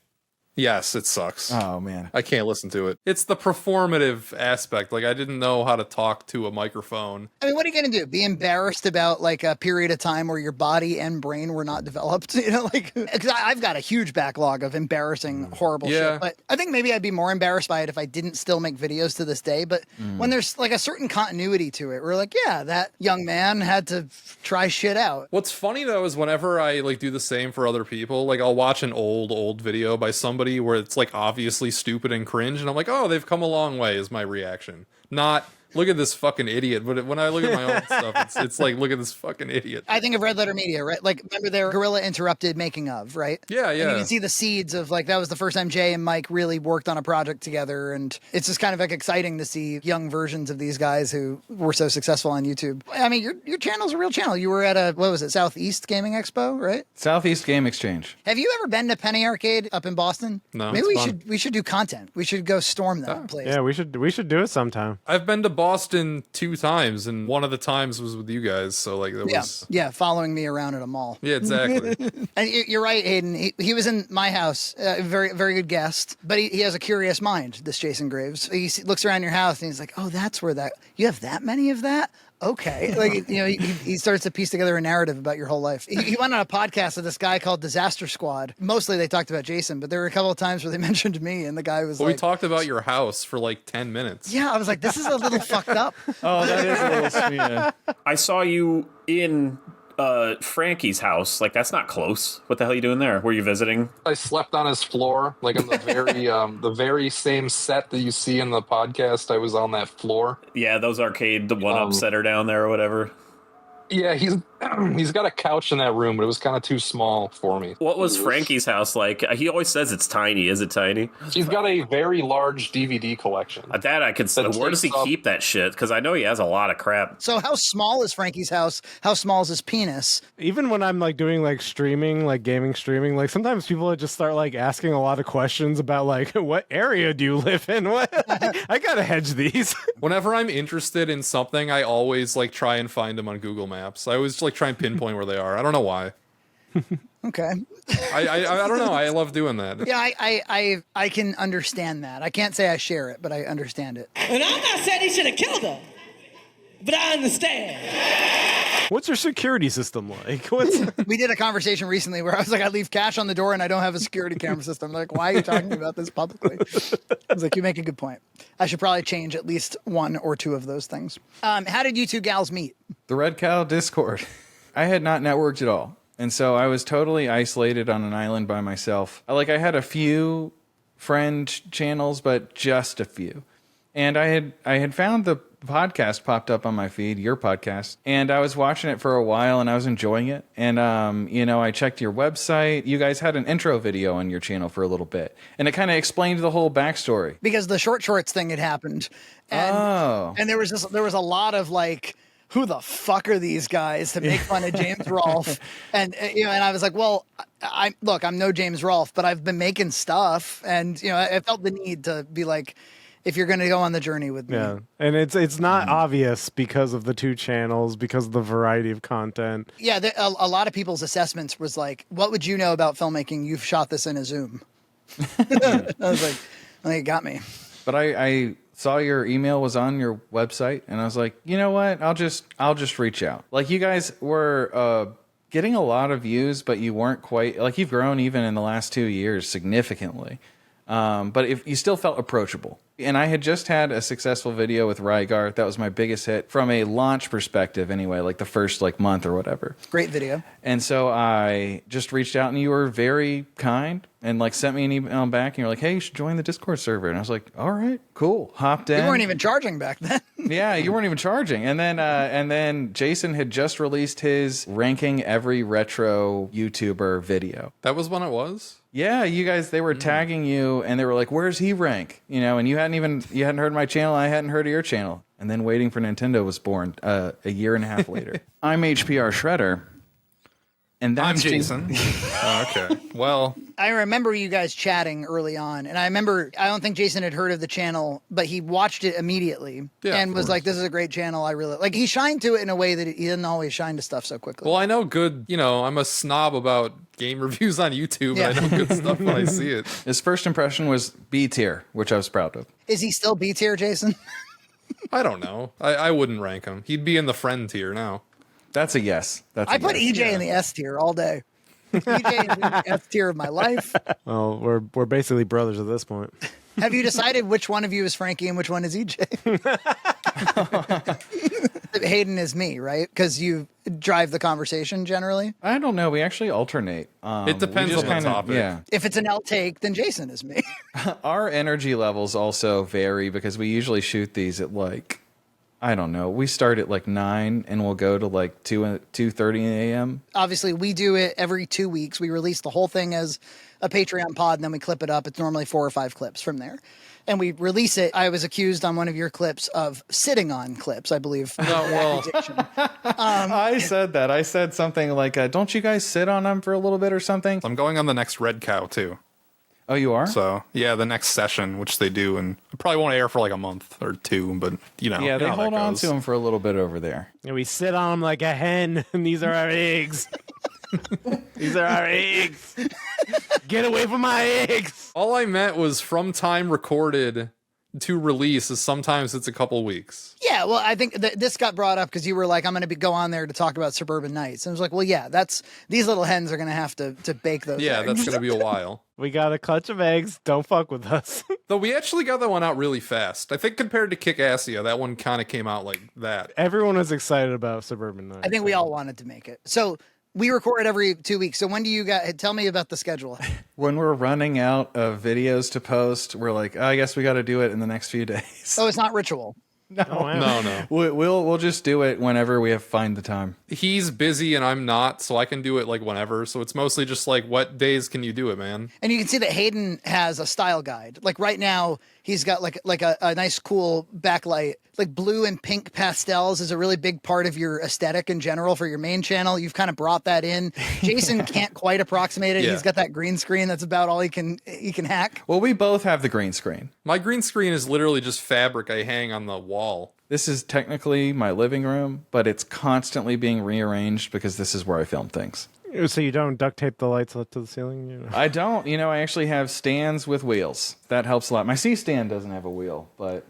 D: Yes, it sucks.
B: Oh, man.
D: I can't listen to it. It's the performative aspect. Like, I didn't know how to talk to a microphone.
A: I mean, what are you going to do? Be embarrassed about like a period of time where your body and brain were not developed? You know, like, because I've got a huge backlog of embarrassing, horrible shit. But I think maybe I'd be more embarrassed by it if I didn't still make videos to this day. But when there's like a certain continuity to it, we're like, yeah, that young man had to try shit out.
D: What's funny though is whenever I like do the same for other people, like I'll watch an old video by somebody where it's like obviously stupid and cringe, and I'm like, oh, they've come a long way is my reaction. Not, look at this fucking idiot. But when I look at my own stuff, it's like, look at this fucking idiot.
A: I think of Red Letter Media, right? Like, remember their Gorilla Interrupted making of, right?
D: Yeah, yeah.
A: And you can see the seeds of, like, that was the first time Jay and Mike really worked on a project together. And it's just kind of like exciting to see young versions of these guys who were so successful on YouTube. I mean, your channel's a real channel. You were at what was it, Southeast Gaming Expo, right?
B: Southeast Game Exchange.
A: Have you ever been to Penny Arcade up in Boston?
D: No.
A: Maybe
D: it's fun.
A: we should do content. We should go storm that place.
C: Yeah, we should do it sometime.
D: I've been to Boston 2 times, and one of the times was with you guys. So like that was
A: following me around at a mall.
D: yeah, exactly.
A: And you're right, Hayden. He was in my house, very very good guest, but he has a curious mind. This Jason Graves. He looks around your house and he's like, "Oh, that's where you have that many of that." Okay. Like, he starts to piece together a narrative about your whole life. He went on a podcast with this guy called Disaster Squad. Mostly they talked about Jason, but there were a couple of times where they mentioned me and the guy was
D: we talked about your house for like 10 minutes.
A: Yeah, I was like, this is a little fucked up.
B: Oh, that is a little sweet. Yeah.
J: I saw you in Frankie's house. Like, that's not close. What the hell are you doing there? Were you visiting?
E: I slept on his floor, like on the very same set that you see in the podcast. I was on that floor.
J: Yeah, those arcade, the one-ups that are down there or whatever.
E: Yeah, he's got a couch in that room, but it was kind of too small for me.
J: What was Frankie's house like? He always says it's tiny. Is it tiny?
E: He's got a very large DVD collection.
J: That I could. Where does he keep that shit? Because I know he has a lot of crap.
A: So how small is Frankie's house? How small is his penis?
C: Even when I'm like doing like streaming, like gaming streaming, like sometimes people just start like asking a lot of questions about like what area do you live in? What I gotta hedge these.
D: Whenever I'm interested in something, I always like try and find them on Google Maps. I always like try and pinpoint where they are. I don't know why.
A: Okay.
D: I don't know. I love doing that.
A: Yeah, I can understand that. I can't say I share it, but I understand it.
K: And I'm not saying he should have killed her, but I understand.
C: What's your security system like?
A: We did a conversation recently where I was like, I leave cash on the door and I don't have a security camera system. They're like, why are you talking about this publicly? I was like, you make a good point. I should probably change at least 1 or 2 of those things. How did you two gals meet?
B: The Red Cow Discord. I had not networked at all. And so I was totally isolated on an island by myself. I had a few friend channels, but just a few. And I had found the podcast popped up on my feed, your podcast, and I was watching it for a while and I was enjoying it. And, I checked your website. You guys had an intro video on your channel for a little bit, and it kind of explained the whole backstory.
A: Because the shorts thing had happened. And there was a lot of like, who the fuck are these guys to make fun of James Rolfe? And I was like, well, I'm no James Rolfe, but I've been making stuff, and I felt the need to be like, if you're going to go on the journey with me.
C: Yeah, and it's not obvious because of the 2 channels, because of the variety of content.
A: Yeah, a lot of people's assessments was like, what would you know about filmmaking? You've shot this in a Zoom. I was like, well, you got me.
B: But I saw your email was on your website, and I was like, you know what? I'll just reach out. Like, you guys were getting a lot of views, but you weren't quite, like, you've grown even in the last 2 years significantly. But if you still felt approachable. And I had just had a successful video with Rygar. That was my biggest hit from a launch perspective anyway, like the first month or whatever.
A: Great video.
B: And so I just reached out, and you were very kind and sent me an email back, and you're like, hey, you should join the Discord server. And I was like, all right, cool. Hopped in.
A: You weren't even charging back then.
B: Yeah, you weren't even charging. And then Jason had just released his ranking every retro YouTuber video.
D: That was when it was?
B: Yeah, you guys, they were tagging you, and they were like, where's he rank? And you hadn't heard of my channel, I hadn't heard of your channel. And then Waiting for Nintendo was born a year and a half later. I'm HPRShredder. And that's
D: I'm Jason. Okay. Well,
A: I remember you guys chatting early on, and I don't think Jason had heard of the channel, but he watched it immediately and was like, this is a great channel. I really like, he shined to it in a way that he didn't always shine to stuff so quickly.
D: Well, I know I'm a snob about game reviews on YouTube, and I know good stuff when I see it.
B: His first impression was B tier, which I was proud of.
A: Is he still B tier, Jason?
D: I don't know. I wouldn't rank him. He'd be in the friend tier now.
B: That's a yes.
A: I put EJ in the S tier all day. EJ is in the S tier of my life.
C: Well, we're basically brothers at this point.
A: Have you decided which one of you is Frankie and which one is EJ? Hayden is me, right? Because you drive the conversation generally.
B: I don't know. We actually alternate.
D: It depends on the topic.
B: Yeah.
A: If it's an L take, then Jason is me.
B: Our energy levels also vary because we usually shoot these at I don't know. We start at like 9 and we'll go to like 2:30 a.m.
A: Obviously, we do it every 2 weeks. We release the whole thing as a Patreon pod, and then we clip it up. It's normally 4 or 5 clips from there. And we release it. I was accused on one of your clips of sitting on clips, I believe.
B: I said that. I said something like, don't you guys sit on them for a little bit or something?
D: I'm going on the next Red Cow, too.
B: Oh, you are?
D: So, yeah, the next session, which they do, and it probably won't air for like a month or 2, but, you know.
B: Yeah, they
D: you know how
B: hold
D: that
B: on
D: goes.
B: to them for a little bit over there.
C: And we sit on them like a hen, and these are our eggs. These are our eggs. Get away from my eggs.
D: All I meant was from time recorded to release is sometimes it's a couple weeks.
A: Yeah, well, I think this got brought up because you were like, I'm going to go on there to talk about Suburban Nights. And I was like, well, yeah, these little hens are going to have to bake those
D: Yeah,
A: eggs.
D: that's going to be a while.
C: We got a clutch of eggs. Don't fuck with us.
D: Though we actually got that one out really fast. I think compared to Kick-Assia, that one kind of came out like that.
C: Everyone was excited about Suburban Nights.
A: I think we all wanted to make it. So we record every 2 weeks. So when do you guys tell me about the schedule?
B: When we're running out of videos to post, we're like, I guess we got to do it in the next few days.
A: Oh, it's not ritual.
B: No,
D: No.
B: We'll just do it whenever we find the time.
D: He's busy and I'm not, so I can do it like whenever. So it's mostly just like, what days can you do it, man?
A: And you can see that Hayden has a style guide. Like right now, he's got like a nice, cool backlight. Like blue and pink pastels is a really big part of your aesthetic in general for your main channel. You've kind of brought that in. Jason can't quite approximate it.
D: Yeah.
A: He's got that green screen. That's about all he can hack.
B: Well, we both have the green screen.
D: My green screen is literally just fabric I hang on the wall.
B: This is technically my living room, but it's constantly being rearranged because this is where I film things.
C: So you don't duct tape the lights up to the ceiling? You know?
B: I don't. I actually have stands with wheels. That helps a lot. My C-stand doesn't have a wheel, but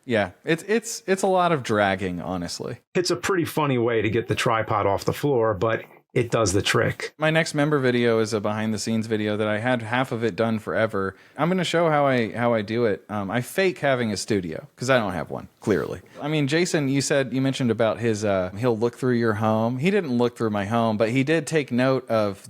B: yeah, it's a lot of dragging, honestly.
L: It's a pretty funny way to get the tripod off the floor, but it does the trick.
B: My next member video is a behind the scenes video that I had half of it done forever. I'm going to show how I do it. I fake having a studio because I don't have one, clearly. I mean, Jason, you mentioned about his, he'll look through your home. He didn't look through my home, but he did take note of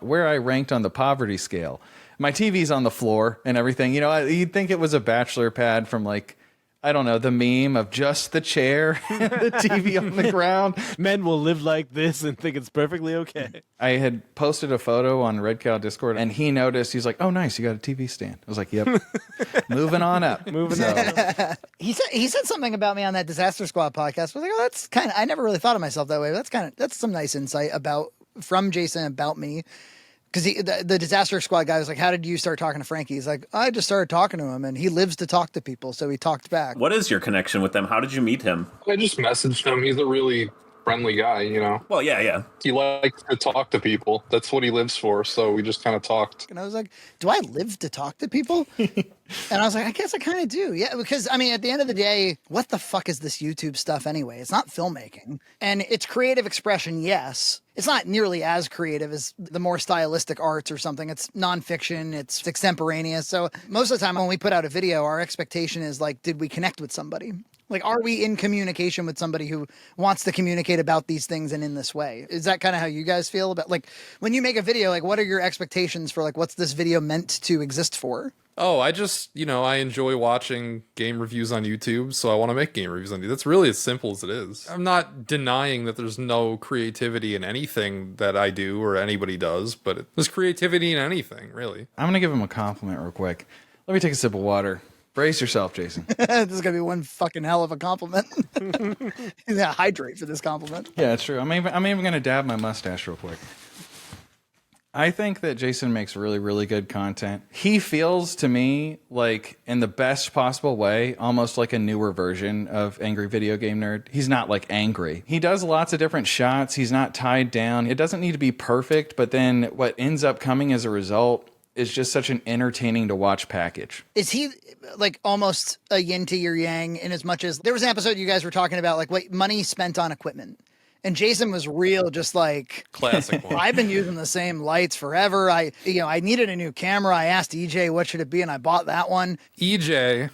B: where I ranked on the poverty scale. My TV's on the floor and everything. You'd think it was a bachelor pad from like, I don't know, the meme of just the chair and the TV on the ground.
C: Men will live like this and think it's perfectly okay.
B: I had posted a photo on Red Cow Discord, and he noticed. He's like, "Oh, nice, you got a TV stand." I was like, "Yep." Moving on up.
A: He said something about me on that Disaster Squad podcast. I was like, "Oh, that's kind of." I never really thought of myself that way. That's some nice insight from Jason about me. Because the Disaster Squad guy was like, how did you start talking to Frankie? He's like, I just started talking to him, and he lives to talk to people, so he talked back.
J: What is your connection with them? How did you meet him?
D: I just messaged him. He's a really friendly guy,
J: Well, yeah.
D: He likes to talk to people. That's what he lives for, so we just kind of talked.
A: And I was like, do I live to talk to people? And I was like, I guess I kind of do. Yeah, because, I mean, at the end of the day, what the fuck is this YouTube stuff anyway? It's not filmmaking. And it's creative expression, yes. It's not nearly as creative as the more stylistic arts or something. It's nonfiction. It's extemporaneous. So most of the time when we put out a video, our expectation is like, did we connect with somebody? Like, are we in communication with somebody who wants to communicate about these things and in this way? Is that kind of how you guys feel about, like, when you make a video, like, what are your expectations for, like, what's this video meant to exist for?
D: Oh, I just, I enjoy watching game reviews on YouTube, so I want to make game reviews on YouTube. That's really as simple as it is. I'm not denying that there's no creativity in anything that I do or anybody does, but there's creativity in anything, really.
B: I'm going to give him a compliment real quick. Let me take a sip of water. Brace yourself, Jason.
A: This is going to be one fucking hell of a compliment. Yeah, hydrate for this compliment.
B: Yeah, it's true. I'm even going to dab my mustache real quick. I think that Jason makes really, really good content. He feels to me like, in the best possible way, almost like a newer version of Angry Video Game Nerd. He's not like angry. He does lots of different shots. He's not tied down. It doesn't need to be perfect, but then what ends up coming as a result is just such an entertaining to watch package.
A: Is he like almost a yin to your yang in as much as there was an episode you guys were talking about like what money spent on equipment? And Jason was real, just like
D: classic one.
A: I've been using the same lights forever. I needed a new camera. I asked EJ what should it be, and I bought that one.
D: EJ,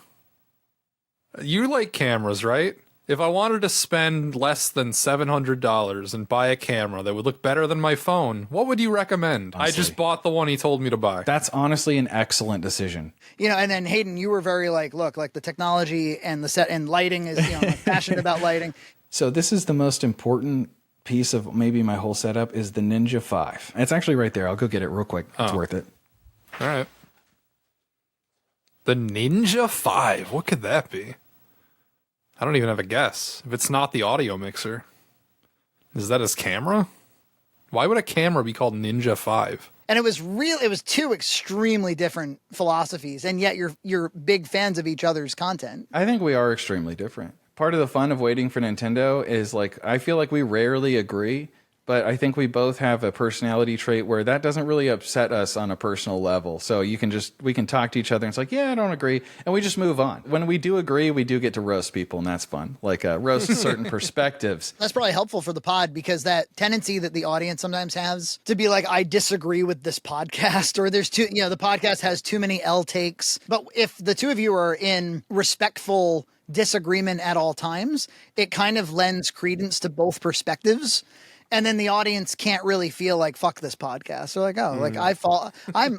D: you like cameras, right? If I wanted to spend less than $700 and buy a camera that would look better than my phone, what would you recommend?
F: Honestly.
D: I just bought the one he told me to buy.
F: That's honestly an excellent decision.
A: You know, and then Hayden, you were very look, the technology and the set and lighting is, I'm passionate about lighting.
F: So this is the most important piece of maybe my whole setup is the Ninja 5. It's actually right there. I'll go get it real quick. It's worth it.
D: All right. The Ninja 5. What could that be? I don't even have a guess. If it's not the audio mixer, is that his camera? Why would a camera be called Ninja 5?
A: And it was two extremely different philosophies, and yet you're big fans of each other's content.
B: I think we are extremely different. Part of the fun of waiting for Nintendo is I feel like we rarely agree, but I think we both have a personality trait where that doesn't really upset us on a personal level. So we can talk to each other and it's like, yeah, I don't agree. And we just move on. When we do agree, we do get to roast people and that's fun. Roast certain perspectives.
A: That's probably helpful for the pod because that tendency that the audience sometimes has to be like, I disagree with this podcast, or there's the podcast has too many L takes. But if the two of you are in respectful disagreement at all times, it kind of lends credence to both perspectives. And then the audience can't really feel like, fuck this podcast. They're like,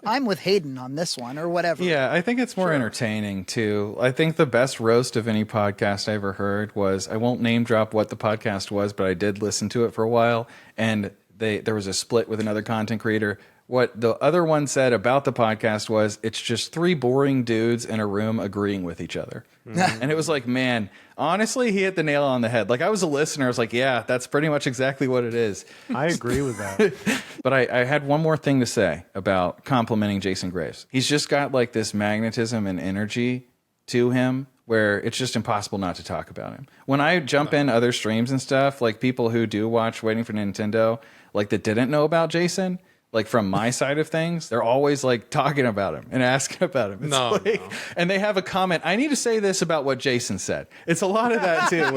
A: I'm with Hayden on this one or whatever.
B: Yeah, I think it's more entertaining too. I think the best roast of any podcast I ever heard was, I won't name drop what the podcast was, but I did listen to it for a while. And there was a split with another content creator. What the other one said about the podcast was, it's just three boring dudes in a room agreeing with each other. And it was like, man, honestly, he hit the nail on the head. I was a listener. I was like, yeah, that's pretty much exactly what it is.
C: I agree with that.
B: But I had one more thing to say about complimenting Jason Graves. He's just got this magnetism and energy to him where it's just impossible not to talk about him. When I jump in other streams and stuff, people who do watch Waiting for Nintendo, that didn't know about Jason, from my side of things, they're always talking about him and asking about him. It's and they have a comment. I need to say this about what Jason said. It's a lot of that too,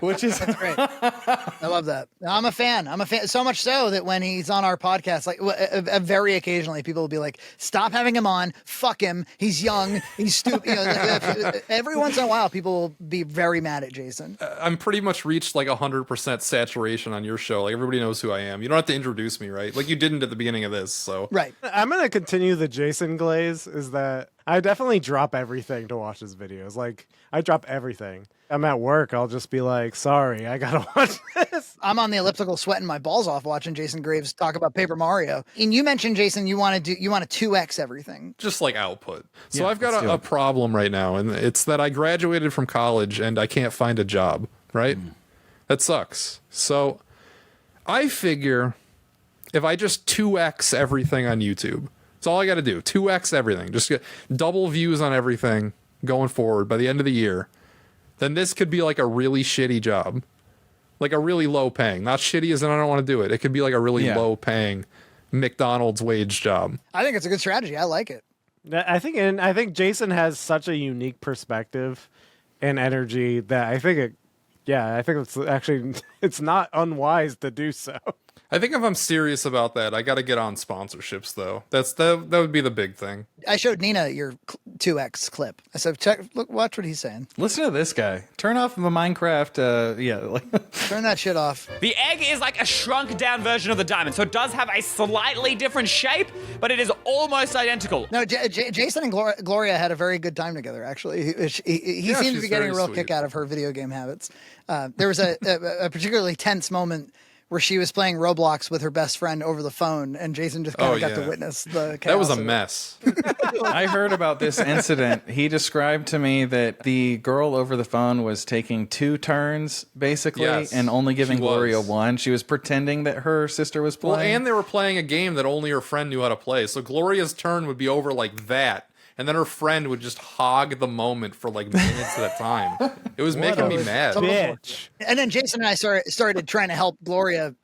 B: which is
A: That's great. I love that. I'm a fan. So much so that when he's on our podcast, very occasionally people will be like, stop having him on. Fuck him. He's young. He's stupid. Every once in a while, people will be very mad at Jason.
D: I'm pretty much reached 100% saturation on your show. Everybody knows who I am. You don't have to introduce me, right? You didn't at the beginning of this, so
A: right.
C: I'm gonna continue the Jason glaze. Is that I definitely drop everything to watch his videos. I drop everything. I'm at work. I'll just be like, sorry, I gotta watch this.
A: I'm on the elliptical sweating my balls off watching Jason Graves talk about Paper Mario. And you mentioned, Jason, you want to 2x everything.
D: Just output. So I've got a problem right now, and it's that I graduated from college and I can't find a job, right? That sucks. So I figure if I just 2x everything on YouTube, that's all I got to do. 2x everything. Just get double views on everything going forward by the end of the year. Then this could be a really shitty job. A really low paying. Not shitty as in I don't want to do it. It could be a really low paying McDonald's wage job.
A: I think it's a good strategy. I like it.
C: I think Jason has such a unique perspective and energy that I think it's actually it's not unwise to do so.
D: I think if I'm serious about that, I got to get on sponsorships, though. That would be the big thing.
A: I showed Nina your 2x clip. I said, watch what he's saying.
B: Listen to this guy. Turn off the Minecraft.
A: Turn that shit off.
G: The egg is like a shrunk down version of the diamond, so it does have a slightly different shape, but it is almost identical.
A: No, Jason and Gloria had a very good time together, actually. He seemed to be getting a real kick out of her video game habits. There was a particularly tense moment where she was playing Roblox with her best friend over the phone, and Jason just kind of got to witness the chaos.
D: That was a mess.
B: I heard about this incident. He described to me that the girl over the phone was taking 2 turns, basically, and only giving Gloria 1. She was pretending that her sister was playing.
D: Well, and they were playing a game that only her friend knew how to play. So Gloria's turn would be over like that. And then her friend would just hog the moment for minutes at a time. It was making me mad.
C: Bitch.
A: And then Jason and I started trying to help Gloria.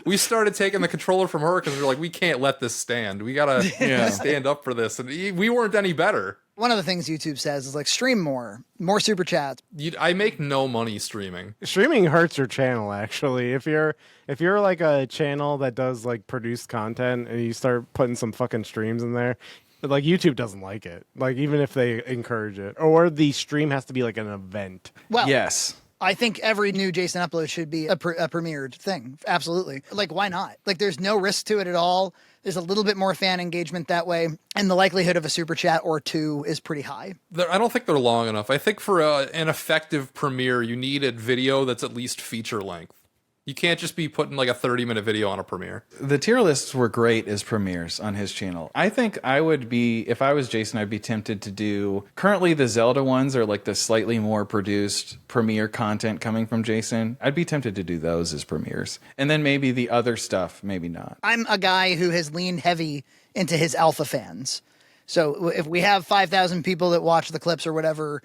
D: We started taking the controller from her because we were like, we can't let this stand. We gotta stand up for this. And we weren't any better.
A: One of the things YouTube says is stream more super chats.
D: I make no money streaming.
C: Streaming hurts your channel, actually. If you're a channel that does produced content and you start putting some fucking streams in there, YouTube doesn't like it. Even if they encourage it, or the stream has to be an event.
A: Well,
B: yes.
A: I think every new Jason upload should be a premiered thing. Absolutely. Like, why not? Like, there's no risk to it at all. There's a little bit more fan engagement that way. And the likelihood of a super chat or two is pretty high.
D: I don't think they're long enough. I think for an effective premiere, you need a video that's at least feature length. You can't just be putting like a 30-minute video on a premiere.
B: The tier lists were great as premieres on his channel. I think I would be, if I was Jason, I'd be tempted to do, currently the Zelda ones are like the slightly more produced premiere content coming from Jason. I'd be tempted to do those as premieres. And then maybe the other stuff, maybe not.
A: I'm a guy who has leaned heavy into his alpha fans. So if we have 5,000 people that watch the clips or whatever,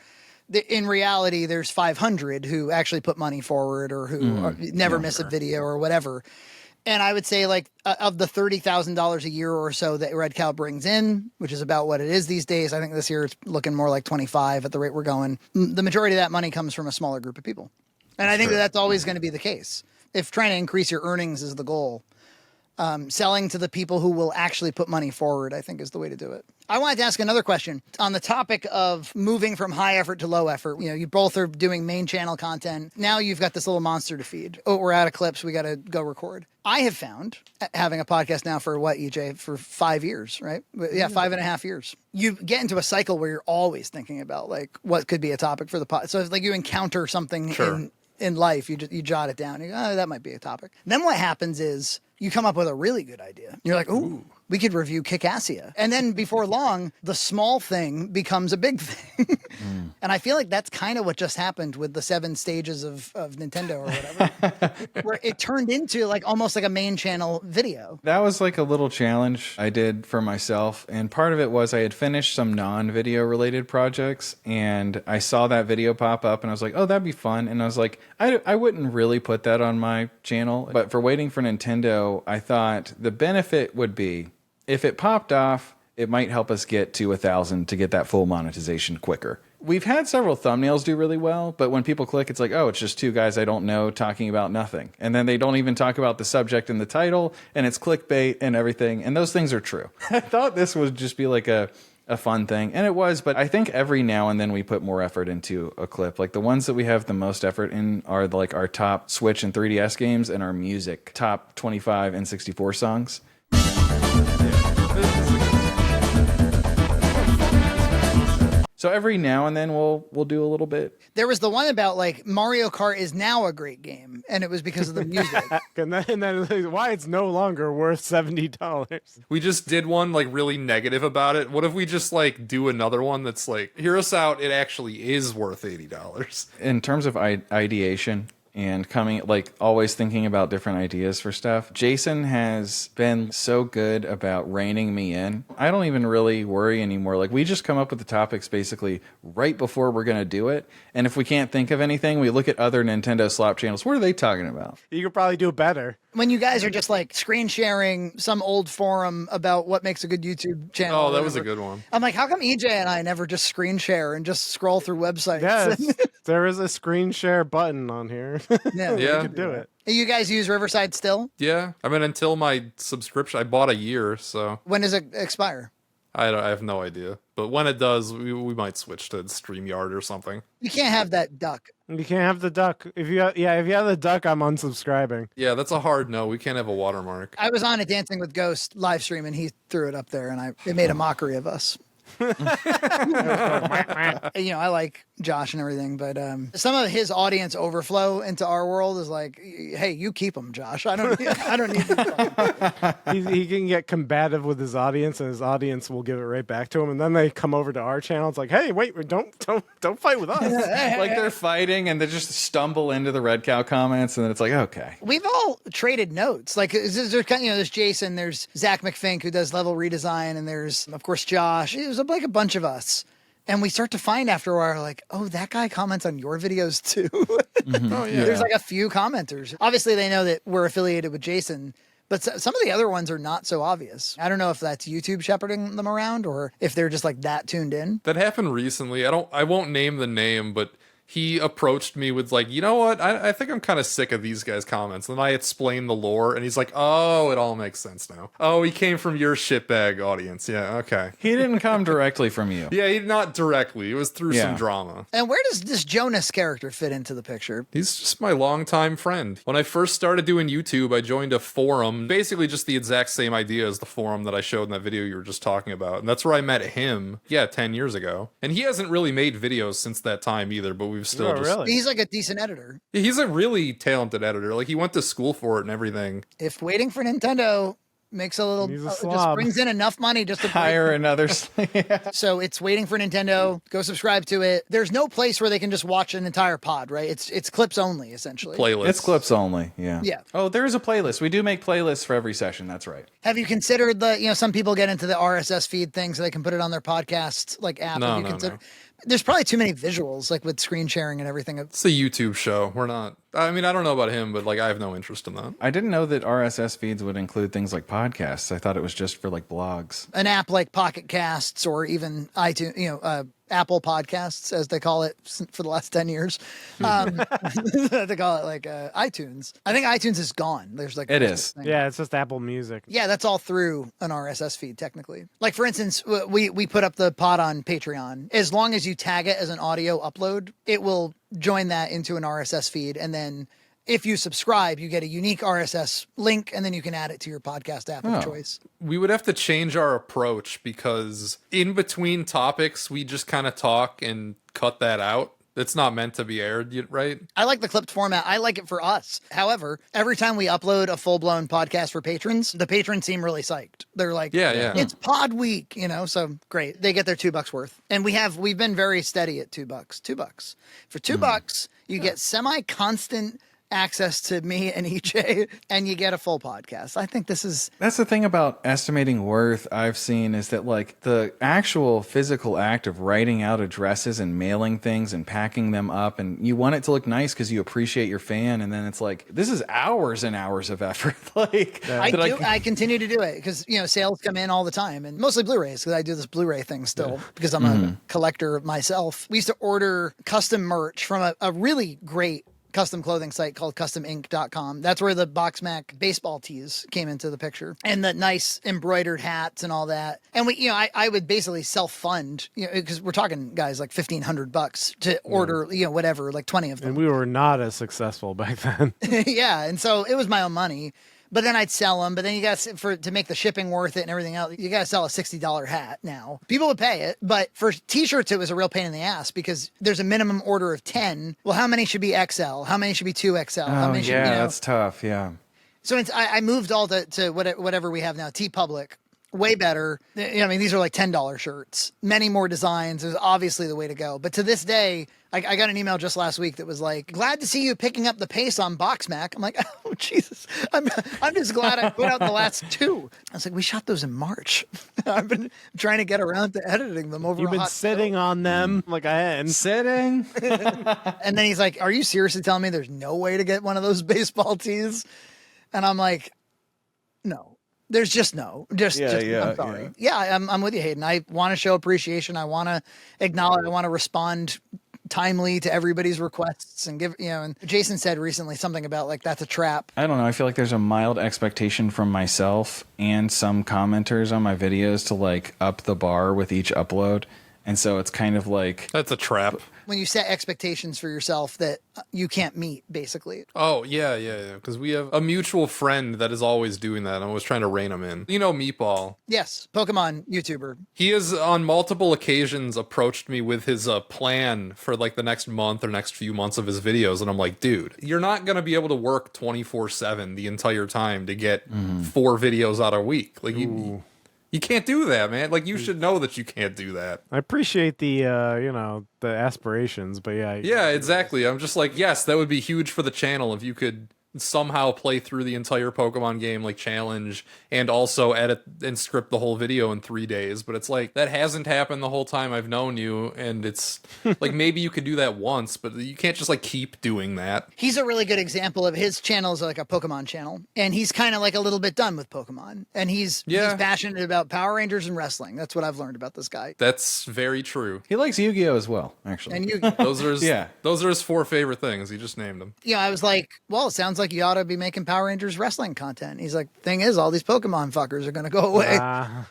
A: in reality, there's 500 who actually put money forward or who never miss a video or whatever. And I would say, like, of the $30,000 a year or so that Red Cow brings in, which is about what it is these days, I think this year it's looking more like 25 at the rate we're going. The majority of that money comes from a smaller group of people. And I think that's always going to be the case. If trying to increase your earnings is the goal, selling to the people who will actually put money forward, I think, is the way to do it. I wanted to ask another question on the topic of moving from high effort to low effort. You know, you both are doing main channel content. Now you've got this little monster to feed. Oh, we're out of clips. We got to go record. I have found, having a podcast now for what, EJ? For 5 years, right? Yeah, 5.5 years. You get into a cycle where you're always thinking about, like, what could be a topic for the pod. So it's like you encounter something in life, you jot it down. You go, oh, that might be a topic. Then what happens is you come up with a really good idea. You're like, ooh, we could review Kickassia. And then before long, the small thing becomes a big thing. And I feel like that's kind of what just happened with the 7 stages of Nintendo or whatever, where it turned into like almost like a main channel video.
B: That was like a little challenge I did for myself. And part of it was I had finished some non-video related projects and I saw that video pop up and I was like, oh, that'd be fun. And I was like, I wouldn't really put that on my channel. But for Waiting for Nintendo, I thought the benefit would be, if it popped off, it might help us get to 1,000 to get that full monetization quicker. We've had several thumbnails do really well, but when people click, it's like, oh, it's just 2 guys I don't know talking about nothing. And then they don't even talk about the subject in the title, and it's clickbait and everything. And those things are true. I thought this would just be like a fun thing, and it was, but I think every now and then we put more effort into a clip. Like the ones that we have the most effort in are like our top Switch and 3DS games and our music, top 25 and 64 songs. So every now and then we'll do a little bit.
A: There was the one about like Mario Kart is now a great game, and it was because of the music.
C: and then why it's no longer worth $70.
D: We just did one like really negative about it. What if we just like do another one that's like, hear us out, it actually is worth $80.
B: In terms of ideation and coming, like always thinking about different ideas for stuff, Jason has been so good about reining me in. I don't even really worry anymore. Like we just come up with the topics basically right before we're going to do it. And if we can't think of anything, we look at other Nintendo slop channels. What are they talking about?
C: You could probably do better.
A: When you guys are just like screen sharing some old forum about what makes a good YouTube channel.
D: Oh, that was a good one.
A: I'm like, how come EJ and I never just screen share and just scroll through websites?
C: Yes, there is a screen share button on here.
A: Yeah.
C: You could do it.
A: You guys use Riverside still?
D: Yeah. I mean, until my subscription, I bought a year, so.
A: When does it expire?
D: I have no idea. But when it does, we might switch to Streamyard or something.
A: You can't have that duck.
C: You can't have the duck. If you have the duck, I'm unsubscribing.
D: Yeah, that's a hard no. We can't have a watermark.
A: I was on a Dancing with Ghosts live stream and he threw it up there and it made a mockery of us. You know, I like Josh and everything, but some of his audience overflow into our world is like, hey, you keep him, Josh. I don't need to.
C: He can get combative with his audience, and his audience will give it right back to him. And then they come over to our channel. It's like, hey, wait, don't fight with us.
B: Like they're fighting, and they just stumble into the Red Cow comments, and then it's like, okay.
A: We've all traded notes. Like, there's Jason, there's Zach McFink who does level redesign, and there's of course Josh. It was like a bunch of us. And we start to find after a while, like, oh, that guy comments on your videos too.
B: Mm-hmm.
D: Oh, yeah.
A: There's like a few commenters. Obviously, they know that we're affiliated with Jason, but some of the other ones are not so obvious. I don't know if that's YouTube shepherding them around or if they're just like that tuned in.
D: That happened recently. I won't name the name, but he approached me with like, you know what? I think I'm kind of sick of these guys' comments. And then I explained the lore, and he's like, oh, it all makes sense now. Oh, he came from your shitbag audience. Yeah, okay.
B: He didn't come directly from you.
D: Yeah, not directly. It was through some drama.
A: And where does this Jonas character fit into the picture?
D: He's just my longtime friend. When I first started doing YouTube, I joined a forum, basically just the exact same idea as the forum that I showed in that video you were just talking about. And that's where I met him, 10 years ago. And he hasn't really made videos since that time either, but we've still
A: really? He's like a decent editor.
D: He's a really talented editor. Like, he went to school for it and everything.
A: If waiting for Nintendo makes a little, just brings in enough money just to
B: hire another.
A: So it's waiting for Nintendo. Go subscribe to it. There's no place where they can just watch an entire pod, right? It's clips only, essentially.
B: Playlist. It's clips only. Yeah.
A: Yeah.
B: Oh, there is a playlist. We do make playlists for every session. That's right.
A: Have you considered some people get into the RSS feed thing so they can put it on their podcast app?
D: No.
A: There's probably too many visuals, like with screen sharing and everything.
D: It's a YouTube show. We're not. I mean, I don't know about him, but like, I have no interest in that.
B: I didn't know that RSS feeds would include things like podcasts. I thought it was just for like blogs.
A: An app like Pocket Casts or even iTunes, Apple Podcasts, as they call it for the last 10 years. They call it like iTunes. I think iTunes is gone. There's like
B: it is.
C: Yeah, it's just Apple Music.
A: Yeah, that's all through an RSS feed technically. Like for instance, we put up the pod on Patreon. As long as you tag it as an audio upload, it will join that into an RSS feed, and then if you subscribe, you get a unique RSS link, and then you can add it to your podcast app of choice.
D: We would have to change our approach because in between topics, we just kind of talk and cut that out. It's not meant to be aired, right?
A: I like the clipped format. I like it for us. However, every time we upload a full-blown podcast for patrons, the patrons seem really psyched. They're like,
D: yeah.
A: It's pod week, so great. They get their $2 worth. And we've been very steady at $2. $2. For $2, you get semi-constant access to me and EJ, and you get a full podcast. I think
B: that's the thing about estimating worth I've seen, is that like the actual physical act of writing out addresses and mailing things and packing them up, and you want it to look nice because you appreciate your fan, and then it's like, this is hours and hours of effort.
A: I continue to do it because sales come in all the time, and mostly Blu-rays, because I do this Blu-ray thing still because I'm a collector myself. We used to order custom merch from a really great custom clothing site called customink.com. That's where the BoxMac baseball tees came into the picture, and the nice embroidered hats and all that. And I would basically self-fund, because we're talking guys like $1,500 to order, whatever, like 20 of them.
C: And we were not as successful back then.
A: Yeah. And so it was my own money. But then I'd sell them. But then you got to make the shipping worth it and everything else, you got to sell a $60 hat now. People would pay it. But for t-shirts, it was a real pain in the ass because there's a minimum order of 10. Well, how many should be XL? How many should be 2XL? How many should
B: that's tough. Yeah.
A: So I moved all to whatever we have now, TeePublic. Way better. These are like $10 shirts. Many more designs. It was obviously the way to go. But to this day, I got an email just last week that was like, glad to see you picking up the pace on BoxMac. I'm like, oh, Jesus. I'm just glad I put out the last 2. I was like, we shot those in March. I've been trying to get around to editing them over.
C: You've been sitting on them like a hen.
B: Sitting.
A: And then he's like, are you seriously telling me there's no way to get one of those baseball tees? And I'm like, no. There's just no. I'm sorry. Yeah, I'm with you, Hayden. I want to show appreciation. I want to acknowledge. I want to respond timely to everybody's requests and give. And Jason said recently something about like that's a trap.
B: I don't know. I feel like there's a mild expectation from myself and some commenters on my videos to like up the bar with each upload, and so it's kind of like
D: that's a trap.
A: When you set expectations for yourself that you can't meet, basically.
D: Oh, yeah. Because we have a mutual friend that is always doing that. I'm always trying to rein him in. Meatball.
A: Yes, Pokemon YouTuber.
D: He has on multiple occasions approached me with his plan for like the next month or next few months of his videos. And I'm like, dude, you're not going to be able to work 24/7 the entire time to get 4 videos out a week. Like you can't do that, man. Like, you should know that you can't do that.
C: I appreciate the, the aspirations, but yeah.
D: Yeah, exactly. I'm just like, yes, that would be huge for the channel if you could somehow play through the entire Pokemon game like challenge and also edit and script the whole video in 3 days. But it's like, that hasn't happened the whole time I've known you. And it's like, maybe you could do that once, but you can't just like keep doing that.
A: He's a really good example of his channel is like a Pokemon channel. And he's kind of like a little bit done with Pokemon. And he's passionate about Power Rangers and wrestling. That's what I've learned about this guy.
D: That's very true.
B: He likes Yu-Gi-Oh as well, actually.
A: And Yu-Gi-Oh.
D: Those are his 4 favorite things. He just named them.
A: Yeah, I was like, well, it sounds like you ought to be making Power Rangers wrestling content. He's like, thing is, all these Pokemon fuckers are going to go away.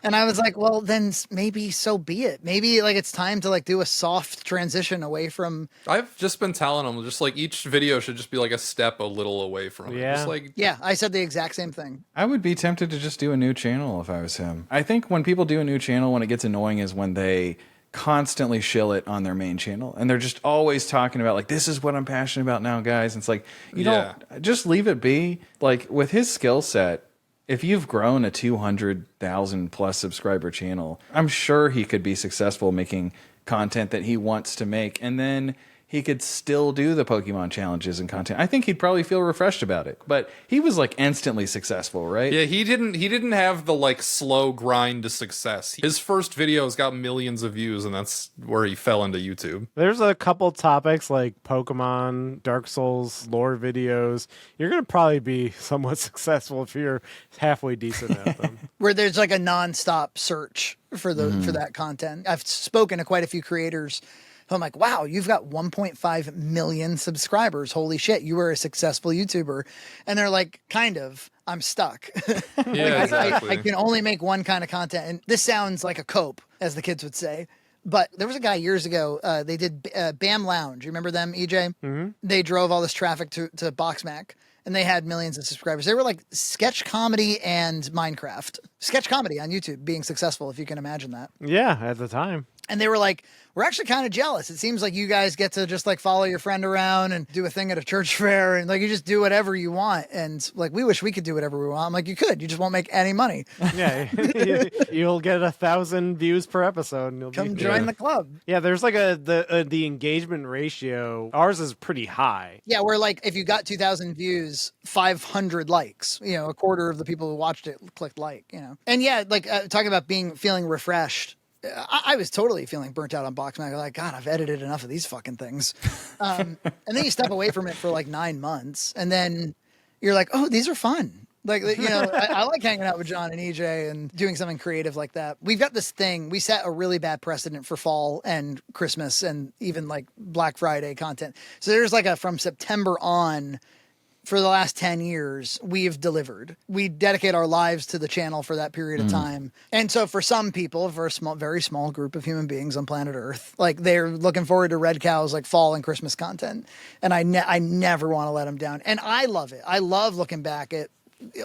A: And I was like, well, then maybe so be it. Maybe like it's time to like do a soft transition away from.
D: I've just been telling him just like each video should just be like a step a little away from it. Just like,
A: yeah, I said the exact same thing.
B: I would be tempted to just do a new channel if I was him. I think when people do a new channel, when it gets annoying is when they constantly shill it on their main channel and they're just always talking about like, this is what I'm passionate about now, guys. And it's like, you don't just leave it be. Like with his skill set, if you've grown a 200,000 plus subscriber channel, I'm sure he could be successful making content that he wants to make, and then he could still do the Pokemon challenges and content. I think he'd probably feel refreshed about it. But he was like instantly successful, right?
D: Yeah, he didn't have the like slow grind to success. His first videos got millions of views, and that's where he fell into YouTube.
C: There's a couple topics like Pokemon, Dark Souls, lore videos. You're going to probably be somewhat successful if you're halfway decent at them.
A: Where there's like a nonstop search for for that content. I've spoken to quite a few creators. I'm like, wow, you've got 1.5 million subscribers. Holy shit, you were a successful YouTuber. And they're like, kind of, I'm stuck.
D: Yeah, exactly.
A: I can only make one kind of content. And this sounds like a cope, as the kids would say. But there was a guy years ago, they did BAM Lounge. You remember them, EJ? Mm-hmm. They drove all this traffic to BoxMac. And they had millions of subscribers. They were like sketch comedy and Minecraft. Sketch comedy on YouTube being successful, if you can imagine that.
C: Yeah, at the time.
A: And they were like, we're actually kind of jealous. It seems like you guys get to just like follow your friend around and do a thing at a church fair and like you just do whatever you want. And like, we wish we could do whatever we want. I'm like, you could. You just won't make any money.
C: Yeah, you'll get 1,000 views per episode. And you'll
A: come join the club.
C: Yeah, there's like the engagement ratio. Ours is pretty high.
A: Yeah, we're like, if you got 2,000 views, 500 likes. You know, a quarter of the people who watched it clicked like. You know, and yeah, like talking about feeling refreshed. I was totally feeling burnt out on BoxMac. Like, God, I've edited enough of these fucking things. And then you step away from it for like 9 months, and then you're like, oh, these are fun. Like, you know, I like hanging out with John and EJ and doing something creative like that. We've got this thing. We set a really bad precedent for fall and Christmas and even like Black Friday content. So there's like from September on, for the last 10 years, we've delivered. We dedicate our lives to the channel for that period of time. And so for some people, for a very small group of human beings on planet Earth, like they're looking forward to Red Cow's like fall and Christmas content. And I never want to let them down. And I love it. I love looking back at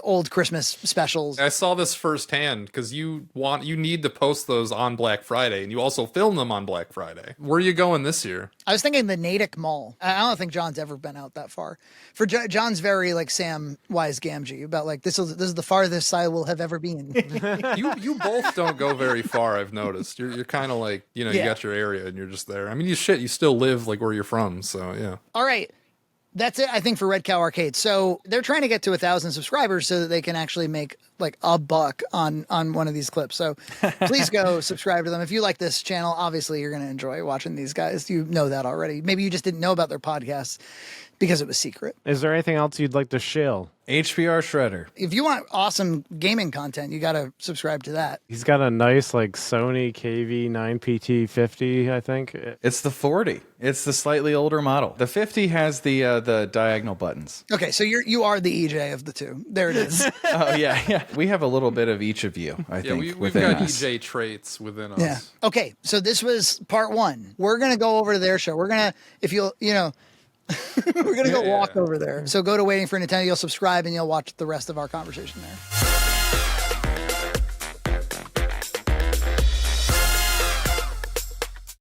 A: old Christmas specials.
D: I saw this firsthand because you need to post those on Black Friday, and you also film them on Black Friday. Where are you going this year?
A: I was thinking the Natick Mall. I don't think John's ever been out that far. For John's very like Sam Wise Gamgee about like this is the farthest I will have ever been.
D: You both don't go very far. I've noticed. You're kind of like, you know, you got your area and you're just there. I mean, you still live like where you're from. So yeah.
A: All right. That's it, I think, for Red Cow Arcade. So they're trying to get to 1,000 subscribers so that they can actually make like $1 on one of these clips. So please go subscribe to them. If you like this channel, obviously you're going to enjoy watching these guys. You know that already. Maybe you just didn't know about their podcasts because it was secret.
C: Is there anything else you'd like to shill?
B: HPRShredder.
A: If you want awesome gaming content, you got to subscribe to that.
C: He's got a nice like Sony KV9PT50, I think.
B: It's the 40. It's the slightly older model. The 50 has the diagonal buttons.
A: Okay, so you are the EJ of the two. There it is.
B: Oh yeah. We have a little bit of each of you, I think.
D: We've got EJ traits within us.
A: Yeah. Okay, so this was part 1. We're gonna go over to their show. We're gonna, if you'll, you know. We're going to go walk over there. So go to Waiting for Nintendo. You'll subscribe and you'll watch the rest of our conversation there.